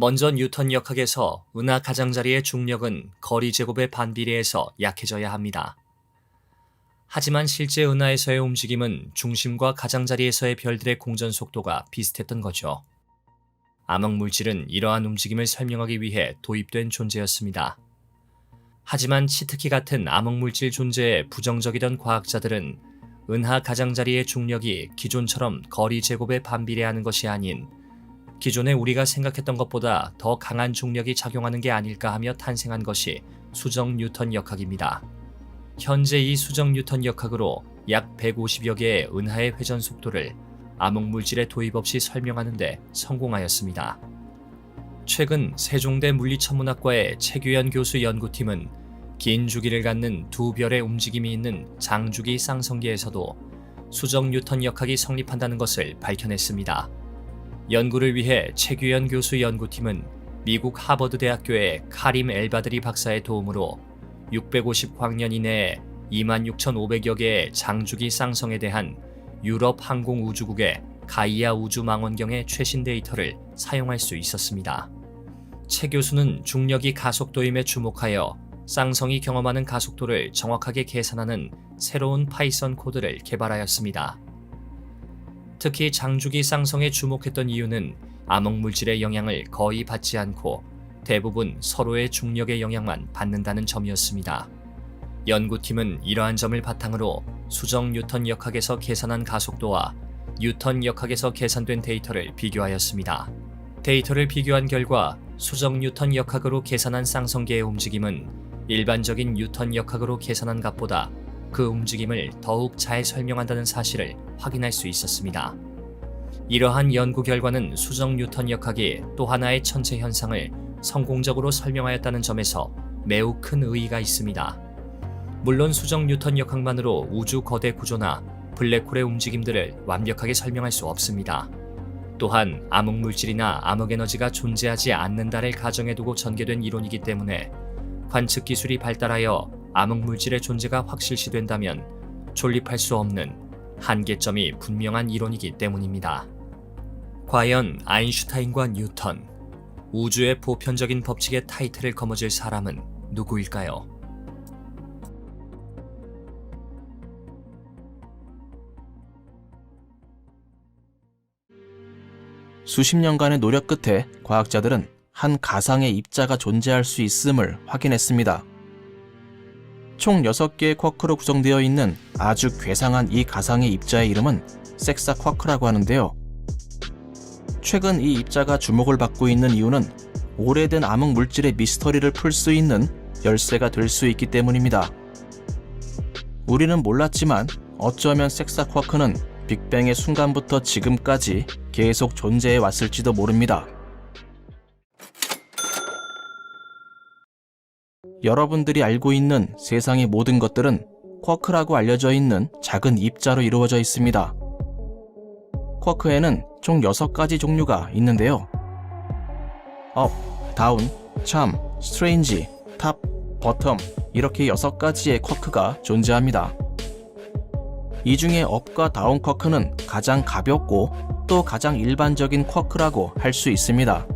[SPEAKER 3] 먼저 뉴턴 역학에서 은하 가장자리의 중력은 거리 제곱의 반비례해서 약해져야 합니다. 하지만 실제 은하에서의 움직임은 중심과 가장자리에서의 별들의 공전 속도가 비슷했던 거죠. 암흑물질은 이러한 움직임을 설명하기 위해 도입된 존재였습니다. 하지만 치트키 같은 암흑물질 존재에 부정적이던 과학자들은 은하 가장자리의 중력이 기존처럼 거리 제곱에 반비례하는 것이 아닌 기존에 우리가 생각했던 것보다 더 강한 중력이 작용하는 게 아닐까 하며 탄생한 것이 수정 뉴턴 역학입니다. 현재 이 수정 뉴턴 역학으로 약 150여 개의 은하의 회전 속도를 암흑물질의 도입 없이 설명하는 데 성공하였습니다. 최근 세종대 물리천문학과의 최규현 교수 연구팀은 긴 주기를 갖는 두 별의 움직임이 있는 장주기 쌍성계에서도 수정 뉴턴 역학이 성립한다는 것을 밝혀냈습니다. 연구를 위해 최규현 교수 연구팀은 미국 하버드 대학교의 카림 엘바드리 박사의 도움으로 650광년 이내에 26,500여 개의 장주기 쌍성에 대한 유럽 항공우주국의 가이아 우주망원경의 최신 데이터를 사용할 수 있었습니다. 최 교수는 중력이 가속도임에 주목하여 쌍성이 경험하는 가속도를 정확하게 계산하는 새로운 파이썬 코드를 개발하였습니다. 특히 장주기 쌍성에 주목했던 이유는 암흑물질의 영향을 거의 받지 않고 대부분 서로의 중력의 영향만 받는다는 점이었습니다. 연구팀은 이러한 점을 바탕으로 수정 뉴턴 역학에서 계산한 가속도와 뉴턴 역학에서 계산된 데이터를 비교하였습니다. 데이터를 비교한 결과 수정 뉴턴 역학으로 계산한 쌍성계의 움직임은 일반적인 뉴턴 역학으로 계산한 값보다 그 움직임을 더욱 잘 설명한다는 사실을 확인할 수 있었습니다. 이러한 연구 결과는 수정 뉴턴 역학이 또 하나의 천체 현상을 성공적으로 설명하였다는 점에서 매우 큰 의의가 있습니다. 물론 수정 뉴턴 역학만으로 우주 거대 구조나 블랙홀의 움직임들을 완벽하게 설명할 수 없습니다. 또한 암흑물질이나 암흑에너지가 존재하지 않는다를 가정해두고 전개된 이론이기 때문에 관측 기술이 발달하여 암흑물질의 존재가 확실시된다면 존립할 수 없는 한계점이 분명한 이론이기 때문입니다. 과연 아인슈타인과 뉴턴, 우주의 보편적인 법칙의 타이틀을 거머쥘 사람은 누구일까요?
[SPEAKER 4] 수십 년간의 노력 끝에 과학자들은 한 가상의 입자가 존재할 수 있음을 확인했습니다. 총 6개의 쿼크로 구성되어 있는 아주 괴상한 이 가상의 입자의 이름은 섹사 쿼크라고 하는데요. 최근 이 입자가 주목을 받고 있는 이유는 오래된 암흑 물질의 미스터리를 풀 수 있는 열쇠가 될 수 있기 때문입니다. 우리는 몰랐지만 어쩌면 섹사 쿼크는 빅뱅의 순간부터 지금까지 계속 존재해 왔을지도 모릅니다. 여러분들이 알고 있는 세상의 모든 것들은 쿼크라고 알려져 있는 작은 입자로 이루어져 있습니다. 쿼크에는 총 6가지 종류가 있는데요. 업, 다운, 참, 스트레인지, 탑, 버텀 이렇게 6가지의 쿼크가 존재합니다. 이 중에 업과 다운 쿼크는 가장 가볍고 또 가장 일반적인 쿼크라고 할 수 있습니다.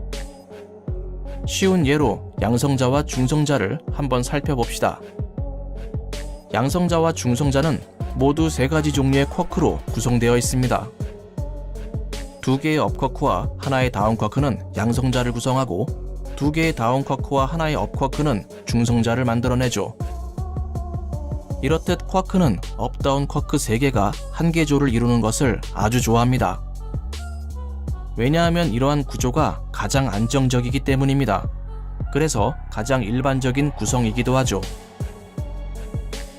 [SPEAKER 4] 쉬운 예로 양성자와 중성자를 한번 살펴봅시다. 양성자와 중성자는 모두 3가지 종류의 쿼크로 구성되어 있습니다. 2개의 업 쿼크와 하나의 다운 쿼크는 양성자를 구성하고 2개의 다운 쿼크와 하나의 업 쿼크는 중성자를 만들어내죠. 이렇듯 쿼크는 업다운 쿼크 3개가 한계조를 이루는 것을 아주 좋아합니다. 왜냐하면 이러한 구조가 가장 안정적이기 때문입니다. 그래서 가장 일반적인 구성이기도 하죠.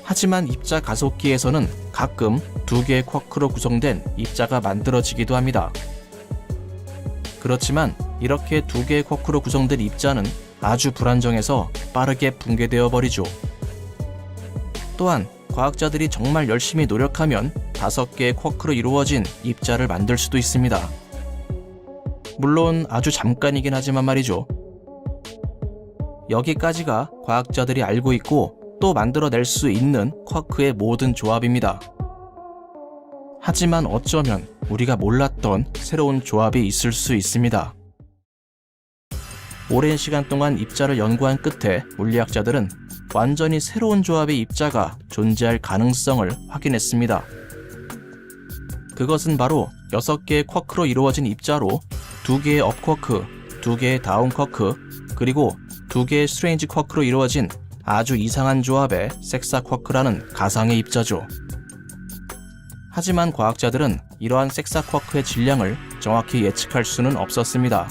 [SPEAKER 4] 하지만 입자 가속기에서는 가끔 2개의 쿼크로 구성된 입자가 만들어지기도 합니다. 그렇지만 이렇게 2개의 쿼크로 구성된 입자는 아주 불안정해서 빠르게 붕괴되어 버리죠. 또한 과학자들이 정말 열심히 노력하면 5개의 쿼크로 이루어진 입자를 만들 수도 있습니다. 물론 아주 잠깐이긴 하지만 말이죠. 여기까지가 과학자들이 알고 있고 또 만들어낼 수 있는 쿼크의 모든 조합입니다. 하지만 어쩌면 우리가 몰랐던 새로운 조합이 있을 수 있습니다. 오랜 시간 동안 입자를 연구한 끝에 물리학자들은 완전히 새로운 조합의 입자가 존재할 가능성을 확인했습니다. 그것은 바로 6개의 쿼크로 이루어진 입자로 2개의 업 쿼크, 2개의 다운 쿼크, 그리고 2개의 스트레인지 쿼크로 이루어진 아주 이상한 조합의 섹사 쿼크라는 가상의 입자죠. 하지만 과학자들은 이러한 섹사 쿼크의 질량을 정확히 예측할 수는 없었습니다.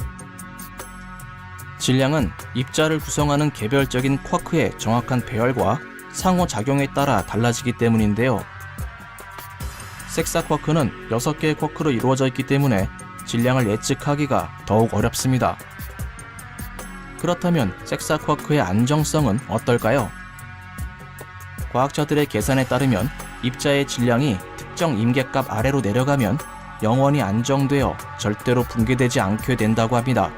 [SPEAKER 4] 질량은 입자를 구성하는 개별적인 쿼크의 정확한 배열과 상호작용에 따라 달라지기 때문인데요. 섹사 쿼크는 6개의 쿼크로 이루어져 있기 때문에 질량을 예측하기가 더욱 어렵습니다. 그렇다면 섹사 쿼크의 안정성은 어떨까요? 과학자들의 계산에 따르면 입자의 질량이 특정 임계값 아래로 내려가면 영원히 안정되어 절대로 붕괴되지 않게 된다고 합니다.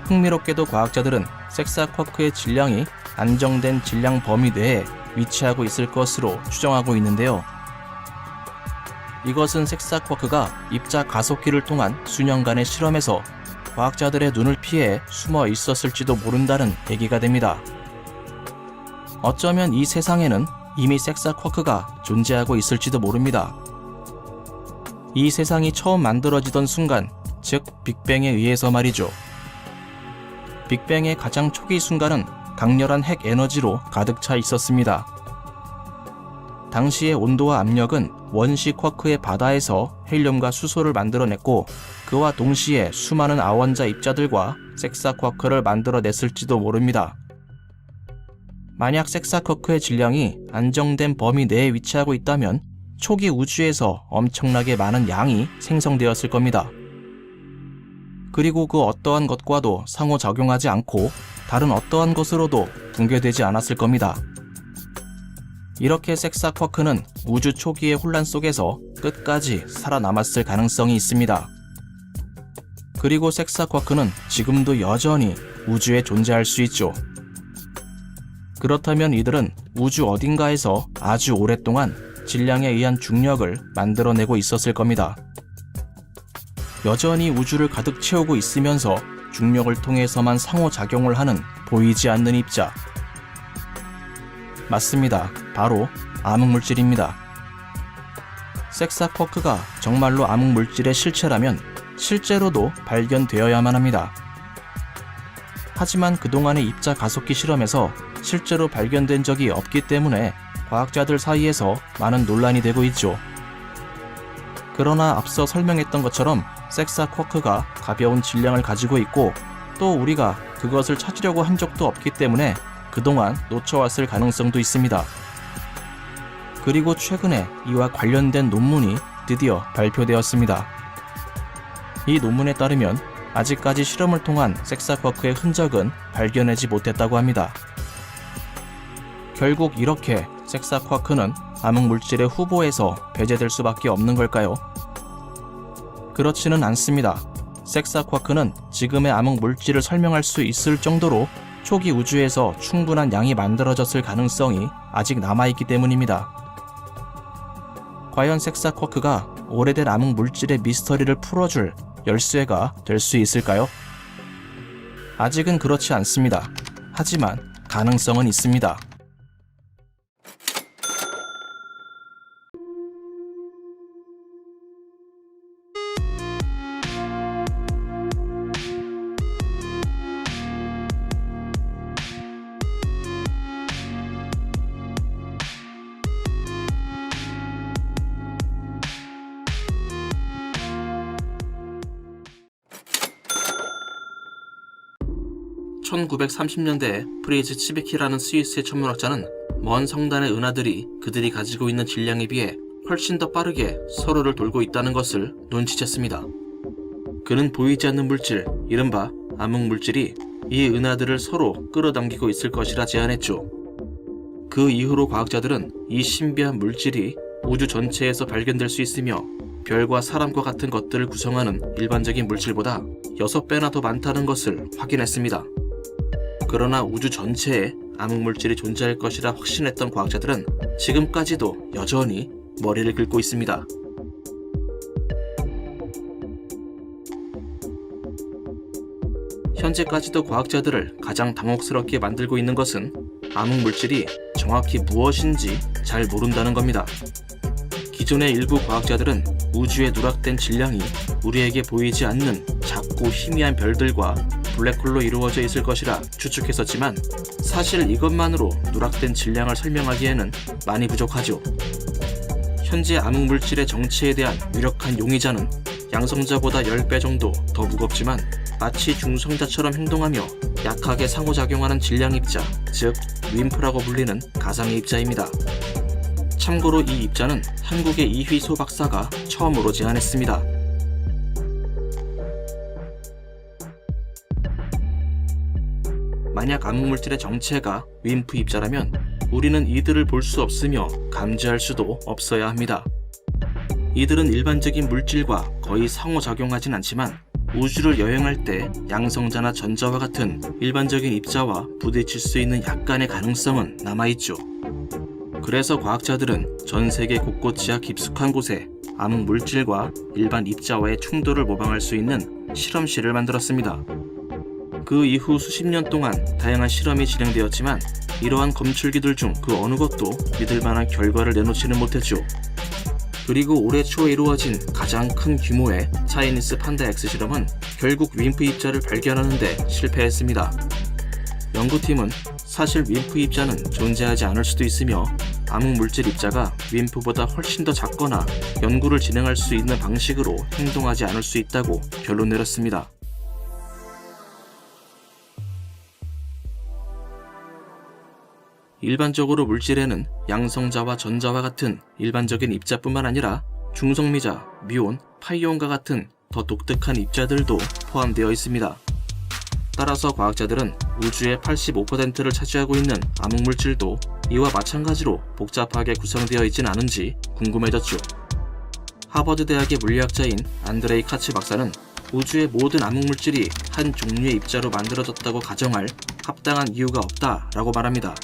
[SPEAKER 4] 흥미롭게도 과학자들은 섹사 쿼크의 질량이 안정된 질량 범위 내에 위치하고 있을 것으로 추정하고 있는데요. 이것은 섹사 쿼크가 입자 가속기를 통한 수년간의 실험에서 과학자들의 눈을 피해 숨어 있었을지도 모른다는 얘기가 됩니다. 어쩌면 이 세상에는 이미 섹사 쿼크가 존재하고 있을지도 모릅니다. 이 세상이 처음 만들어지던 순간, 즉 빅뱅에 의해서 말이죠. 빅뱅의 가장 초기 순간은 강렬한 핵 에너지로 가득 차 있었습니다. 당시의 온도와 압력은 원시 쿼크의 바다에서 헬륨과 수소를 만들어냈고 그와 동시에 수많은 아원자 입자들과 섹사 쿼크를 만들어냈을지도 모릅니다. 만약 섹사 쿼크의 질량이 안정된 범위 내에 위치하고 있다면 초기 우주에서 엄청나게 많은 양이 생성되었을 겁니다. 그리고 그 어떠한 것과도 상호작용하지 않고 다른 어떠한 것으로도 붕괴되지 않았을 겁니다. 이렇게 섹사 쿼크는 우주 초기의 혼란 속에서 끝까지 살아남았을 가능성이 있습니다. 그리고 섹사 쿼크는 지금도 여전히 우주에 존재할 수 있죠. 그렇다면 이들은 우주 어딘가에서 아주 오랫동안 질량에 의한 중력을 만들어내고 있었을 겁니다. 여전히 우주를 가득 채우고 있으면서 중력을 통해서만 상호작용을 하는 보이지 않는 입자. 맞습니다. 바로 암흑물질입니다. 섹사 쿼크가 정말로 암흑물질의 실체라면 실제로도 발견되어야만 합니다. 하지만 그동안의 입자 가속기 실험에서 실제로 발견된 적이 없기 때문에 과학자들 사이에서 많은 논란이 되고 있죠. 그러나 앞서 설명했던 것처럼 섹사 쿼크가 가벼운 질량을 가지고 있고 또 우리가 그것을 찾으려고 한 적도 없기 때문에 그동안 놓쳐왔을 가능성도 있습니다. 그리고 최근에 이와 관련된 논문이 드디어 발표되었습니다. 이 논문에 따르면 아직까지 실험을 통한 섹사 쿼크의 흔적은 발견하지 못했다고 합니다. 결국 이렇게 섹사 쿼크는 암흑물질의 후보에서 배제될 수밖에 없는 걸까요? 그렇지는 않습니다. 섹사 쿼크는 지금의 암흑물질을 설명할 수 있을 정도로 초기 우주에서 충분한 양이 만들어졌을 가능성이 아직 남아있기 때문입니다. 과연 섹사 쿼크가 오래된 암흑물질의 미스터리를 풀어줄 열쇠가 될 수 있을까요? 아직은 그렇지 않습니다. 하지만 가능성은 있습니다. (1930년대에) 프리즈 치비키라는 스위스의 천문학자는 먼 성단의 은하들이 그들이 가지고 있는 질량에 비해 훨씬 더 빠르게 서로를 돌고 있다는 것을 눈치챘습니다. 그는 보이지 않는 물질, 이른바 암흑물질이 이 은하들을 서로 끌어당기고 있을 것이라 제안했죠. 그 이후로 과학자들은 이 신비한 물질이 우주 전체에서 발견될 수 있으며 별과 사람과 같은 것들을 구성하는 일반적인 물질보다 6배나 더 많다는 것을 확인했습니다. 그러나 우주 전체에 암흑물질이 존재할 것이라 확신했던 과학자들은 지금까지도 여전히 머리를 긁고 있습니다. 현재까지도 과학자들을 가장 당혹스럽게 만들고 있는 것은 암흑물질이 정확히 무엇인지 잘 모른다는 겁니다. 기존의 일부 과학자들은 우주에 누락된 질량이 우리에게 보이지 않는 작고 희미한 별들과 블랙홀로 이루어져 있을 것이라 추측했었지만 사실 이것만으로 누락된 질량을 설명하기에는 많이 부족하죠. 현재 암흑물질의 정체에 대한 유력한 용의자는 양성자보다 10배 정도 더 무겁지만 마치 중성자처럼 행동하며 약하게 상호작용하는 질량 입자, 즉 윈프라고 불리는 가상의 입자입니다. 참고로 이 입자는 한국의 이휘소 박사가 처음으로 제안했습니다. 만약 암흑물질의 정체가 윈프 입자라면 우리는 이들을 볼 수 없으며 감지할 수도 없어야 합니다. 이들은 일반적인 물질과 거의 상호작용하진 않지만 우주를 여행할 때 양성자나 전자와 같은 일반적인 입자와 부딪힐 수 있는 약간의 가능성은 남아있죠. 그래서 과학자들은 전 세계 곳곳이야 깊숙한 곳에 암흑물질과 일반 입자와의 충돌을 모방할 수 있는 실험실을 만들었습니다. 그 이후 수십 년 동안 다양한 실험이 진행되었지만 이러한 검출기들 중 그 어느 것도 믿을 만한 결과를 내놓지는 못했죠. 그리고 올해 초에 이루어진 가장 큰 규모의 차이니스 판다 X 실험은 결국 윈프 입자를 발견하는 데 실패했습니다. 연구팀은 사실 윈프 입자는 존재하지 않을 수도 있으며 암흑물질 입자가 윈프보다 훨씬 더 작거나 연구를 진행할 수 있는 방식으로 행동하지 않을 수 있다고 결론 내렸습니다. 일반적으로 물질에는 양성자와 전자와 같은 일반적인 입자뿐만 아니라 중성미자, 뮤온, 파이온과 같은 더 독특한 입자들도 포함되어 있습니다. 따라서 과학자들은 우주의 85%를 차지하고 있는 암흑물질도 이와 마찬가지로 복잡하게 구성되어 있진 않은지 궁금해졌죠. 하버드 대학의 물리학자인 안드레이 카츠 박사는 우주의 모든 암흑물질이 한 종류의 입자로 만들어졌다고 가정할 합당한 이유가 없다라고 말합니다.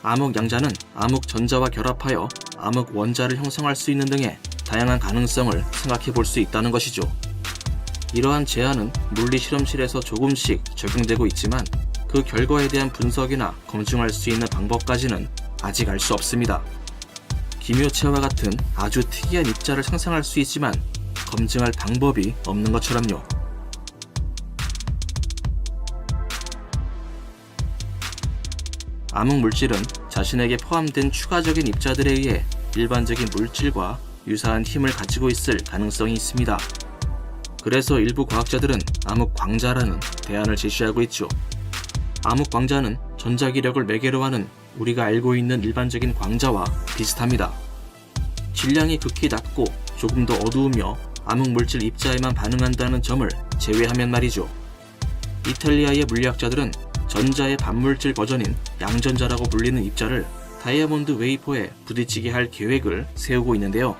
[SPEAKER 4] 암흑양자는 암흑전자와 결합하여 암흑원자를 형성할 수 있는 등의 다양한 가능성을 생각해 볼 수 있다는 것이죠. 이러한 제안은 물리 실험실에서 조금씩 적용되고 있지만 그 결과에 대한 분석이나 검증할 수 있는 방법까지는 아직 알 수 없습니다. 기묘체와 같은 아주 특이한 입자를 상상할 수 있지만 검증할 방법이 없는 것처럼요. 암흑물질은 자신에게 포함된 추가적인 입자들에 의해 일반적인 물질과 유사한 힘을 가지고 있을 가능성이 있습니다. 그래서 일부 과학자들은 암흑광자라는 대안을 제시하고 있죠. 암흑광자는 전자기력을 매개로 하는 우리가 알고 있는 일반적인 광자와 비슷합니다. 질량이 극히 낮고 조금 더 어두우며 암흑물질 입자에만 반응한다는 점을 제외하면 말이죠. 이탈리아의 물리학자들은 전자의 반물질 버전인 양전자라고 불리는 입자를 다이아몬드 웨이퍼에 부딪히게 할 계획을 세우고 있는데요.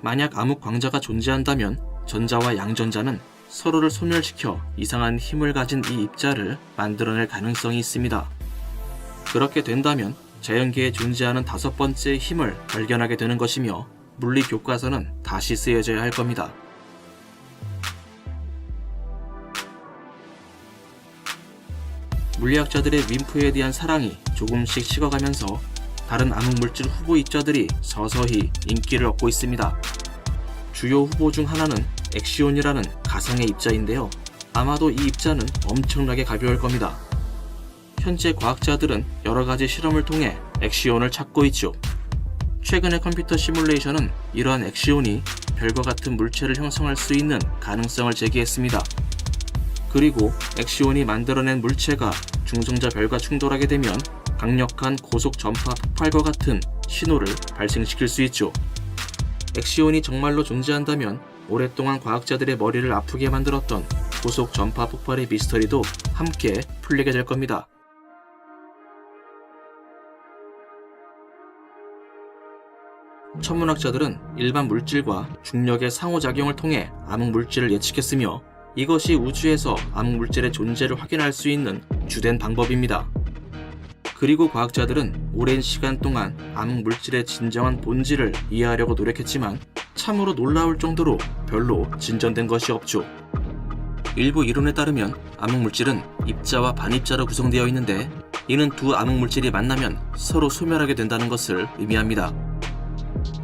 [SPEAKER 4] 만약 암흑광자가 존재한다면 전자와 양전자는 서로를 소멸시켜 이상한 힘을 가진 이 입자를 만들어낼 가능성이 있습니다. 그렇게 된다면 자연계에 존재하는 5번째 힘을 발견하게 되는 것이며 물리 교과서는 다시 쓰여져야 할 겁니다. 물리학자들의 윈프에 대한 사랑이 조금씩 식어가면서 다른 암흑물질 후보 입자들이 서서히 인기를 얻고 있습니다. 주요 후보 중 하나는 엑시온이라는 가상의 입자인데요. 아마도 이 입자는 엄청나게 가벼울 겁니다. 현재 과학자들은 여러가지 실험을 통해 엑시온을 찾고 있죠. 최근의 컴퓨터 시뮬레이션은 이러한 엑시온이 별과 같은 물체를 형성할 수 있는 가능성을 제기했습니다. 그리고 엑시온이 만들어낸 물체가 중성자 별과 충돌하게 되면 강력한 고속 전파 폭발과 같은 신호를 발생시킬 수 있죠. 엑시온이 정말로 존재한다면 오랫동안 과학자들의 머리를 아프게 만들었던 고속 전파 폭발의 미스터리도 함께 풀리게 될 겁니다. 천문학자들은 일반 물질과 중력의 상호작용을 통해 암흑물질을 예측했으며 이것이 우주에서 암흑물질의 존재를 확인할 수 있는 주된 방법입니다. 그리고 과학자들은 오랜 시간 동안 암흑물질의 진정한 본질을 이해하려고 노력했지만 참으로 놀라울 정도로 별로 진전된 것이 없죠. 일부 이론에 따르면 암흑물질은 입자와 반입자로 구성되어 있는데 이는 두 암흑물질이 만나면 서로 소멸하게 된다는 것을 의미합니다.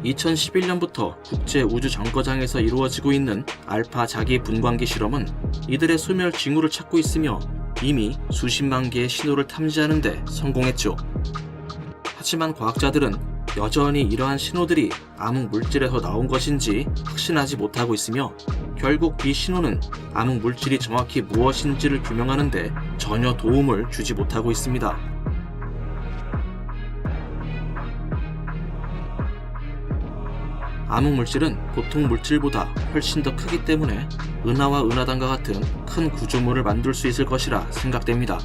[SPEAKER 4] 2011년부터 국제우주정거장에서 이루어지고 있는 알파 자기 분광기 실험은 이들의 소멸 징후를 찾고 있으며 이미 수십만 개의 신호를 탐지하는 데 성공했죠. 하지만 과학자들은 여전히 이러한 신호들이 암흑물질에서 나온 것인지 확신하지 못하고 있으며 결국 이 신호는 암흑물질이 정확히 무엇인지를 규명하는 데 전혀 도움을 주지 못하고 있습니다. 암흑물질은 보통 물질보다 훨씬 더 크기 때문에 은하와 은하단과 같은 큰 구조물을 만들 수 있을 것이라 생각됩니다.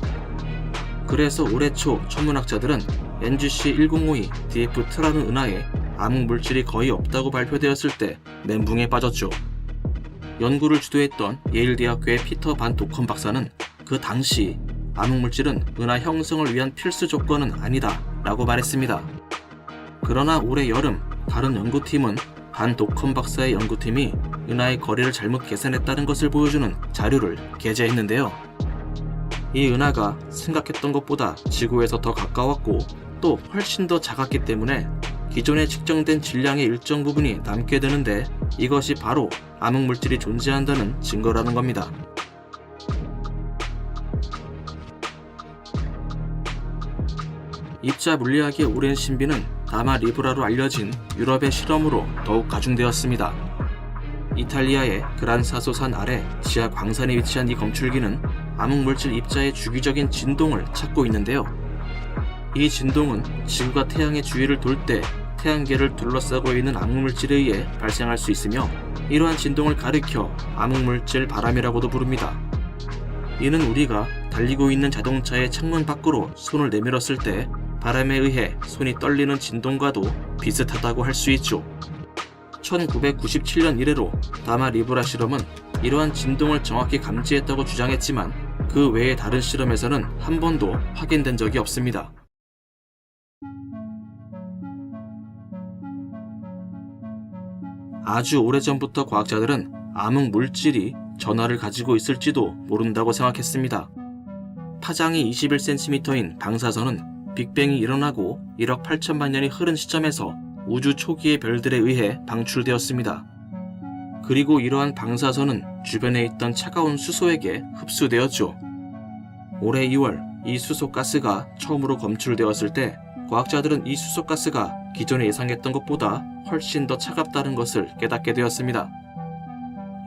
[SPEAKER 4] 그래서 올해 초 천문학자들은 NGC 1052-DF2라는 은하에 암흑물질이 거의 없다고 발표되었을 때 멘붕에 빠졌죠. 연구를 주도했던 예일대학교의 피터 반 도컨 박사는 그 당시 암흑물질은 은하 형성을 위한 필수 조건은 아니다 라고 말했습니다. 그러나 올해 여름 다른 연구팀은 반 도컨 박사의 연구팀이 은하의 거리를 잘못 계산했다는 것을 보여주는 자료를 게재했는데요. 이 은하가 생각했던 것보다 지구에서 더 가까웠고 또 훨씬 더 작았기 때문에 기존에 측정된 질량의 일정 부분이 남게 되는데 이것이 바로 암흑물질이 존재한다는 증거라는 겁니다. 입자 물리학의 오랜 신비는 다마 리브라로 알려진 유럽의 실험으로 더욱 가중되었습니다. 이탈리아의 그란사소산 아래 지하 광산에 위치한 이 검출기는 암흑물질 입자의 주기적인 진동을 찾고 있는데요. 이 진동은 지구가 태양의 주위를 돌 때 태양계를 둘러싸고 있는 암흑물질에 의해 발생할 수 있으며, 이러한 진동을 가리켜 암흑물질 바람이라고도 부릅니다. 이는 우리가 달리고 있는 자동차의 창문 밖으로 손을 내밀었을 때 바람에 의해 손이 떨리는 진동과도 비슷하다고 할 수 있죠. 1997년 이래로 다마 리브라 실험은 이러한 진동을 정확히 감지했다고 주장했지만 그 외의 다른 실험에서는 한 번도 확인된 적이 없습니다. 아주 오래전부터 과학자들은 암흑 물질이 전하를 가지고 있을지도 모른다고 생각했습니다. 파장이 21cm인 방사선은 빅뱅이 일어나고 1억 8천만 년이 흐른 시점에서 우주 초기의 별들에 의해 방출되었습니다. 그리고 이러한 방사선은 주변에 있던 차가운 수소에게 흡수되었죠. 올해 2월 이 수소가스가 처음으로 검출되었을 때 과학자들은 이 수소가스가 기존에 예상했던 것보다 훨씬 더 차갑다는 것을 깨닫게 되었습니다.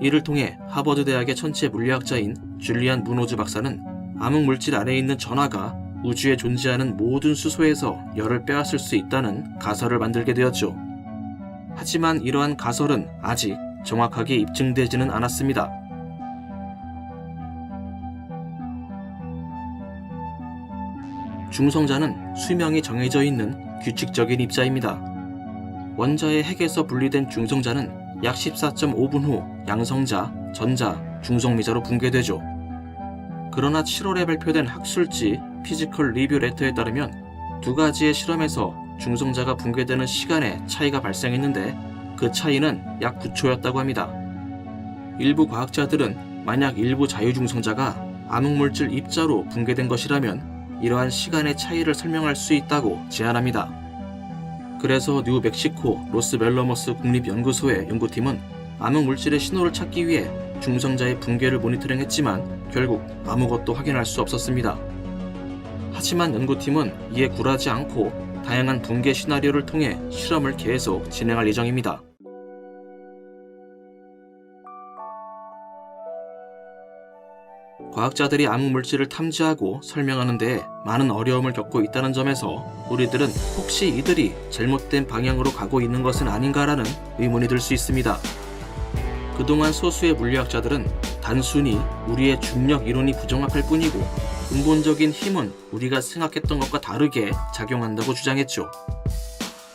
[SPEAKER 4] 이를 통해 하버드 대학의 천체 물리학자인 줄리안 무노즈 박사는 암흑물질 안에 있는 전하가 우주에 존재하는 모든 수소에서 열을 빼앗을 수 있다는 가설을 만들게 되었죠. 하지만 이러한 가설은 아직 정확하게 입증되지는 않았습니다. 중성자는 수명이 정해져 있는 규칙적인 입자입니다. 원자의 핵에서 분리된 중성자는 약 14.5분 후 양성자, 전자, 중성미자로 붕괴되죠. 그러나 7월에 발표된 학술지 피지컬 리뷰 레터에 따르면 두 가지의 실험에서 중성자가 붕괴되는 시간에 차이가 발생했는데 그 차이는 약 9초였다고 합니다. 일부 과학자들은 만약 일부 자유중성자가 암흑물질 입자로 붕괴된 것이라면 이러한 시간의 차이를 설명할 수 있다고 제안합니다. 그래서 뉴멕시코 로스멜로머스 국립연구소의 연구팀은 암흑물질의 신호를 찾기 위해 중성자의 붕괴를 모니터링했지만 결국 아무것도 확인할 수 없었습니다. 하지만 연구팀은 이에 굴하지 않고 다양한 붕괴 시나리오를 통해 실험을 계속 진행할 예정입니다. 과학자들이 암흑물질을 탐지하고 설명하는 데 많은 어려움을 겪고 있다는 점에서 우리들은 혹시 이들이 잘못된 방향으로 가고 있는 것은 아닌가라는 의문이 들 수 있습니다. 그동안 소수의 물리학자들은 단순히 우리의 중력 이론이 부정확할 뿐이고 근본적인 힘은 우리가 생각했던 것과 다르게 작용한다고 주장했죠.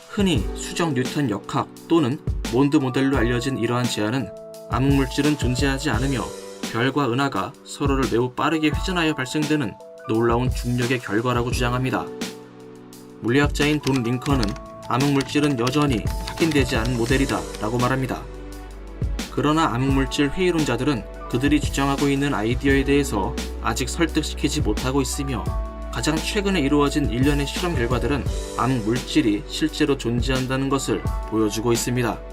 [SPEAKER 4] 흔히 수정 뉴턴 역학 또는 몬드 모델로 알려진 이러한 제안은 암흑물질은 존재하지 않으며 별과 은하가 서로를 매우 빠르게 회전하여 발생되는 놀라운 중력의 결과라고 주장합니다. 물리학자인 돈 링컨은 암흑물질은 여전히 확인되지 않은 모델이다 라고 말합니다. 그러나 암흑물질 회의론자들은 그들이 주장하고 있는 아이디어에 대해서 아직 설득시키지 못하고 있으며 가장 최근에 이루어진 일련의 실험 결과들은 암흑물질이 실제로 존재한다는 것을 보여주고 있습니다.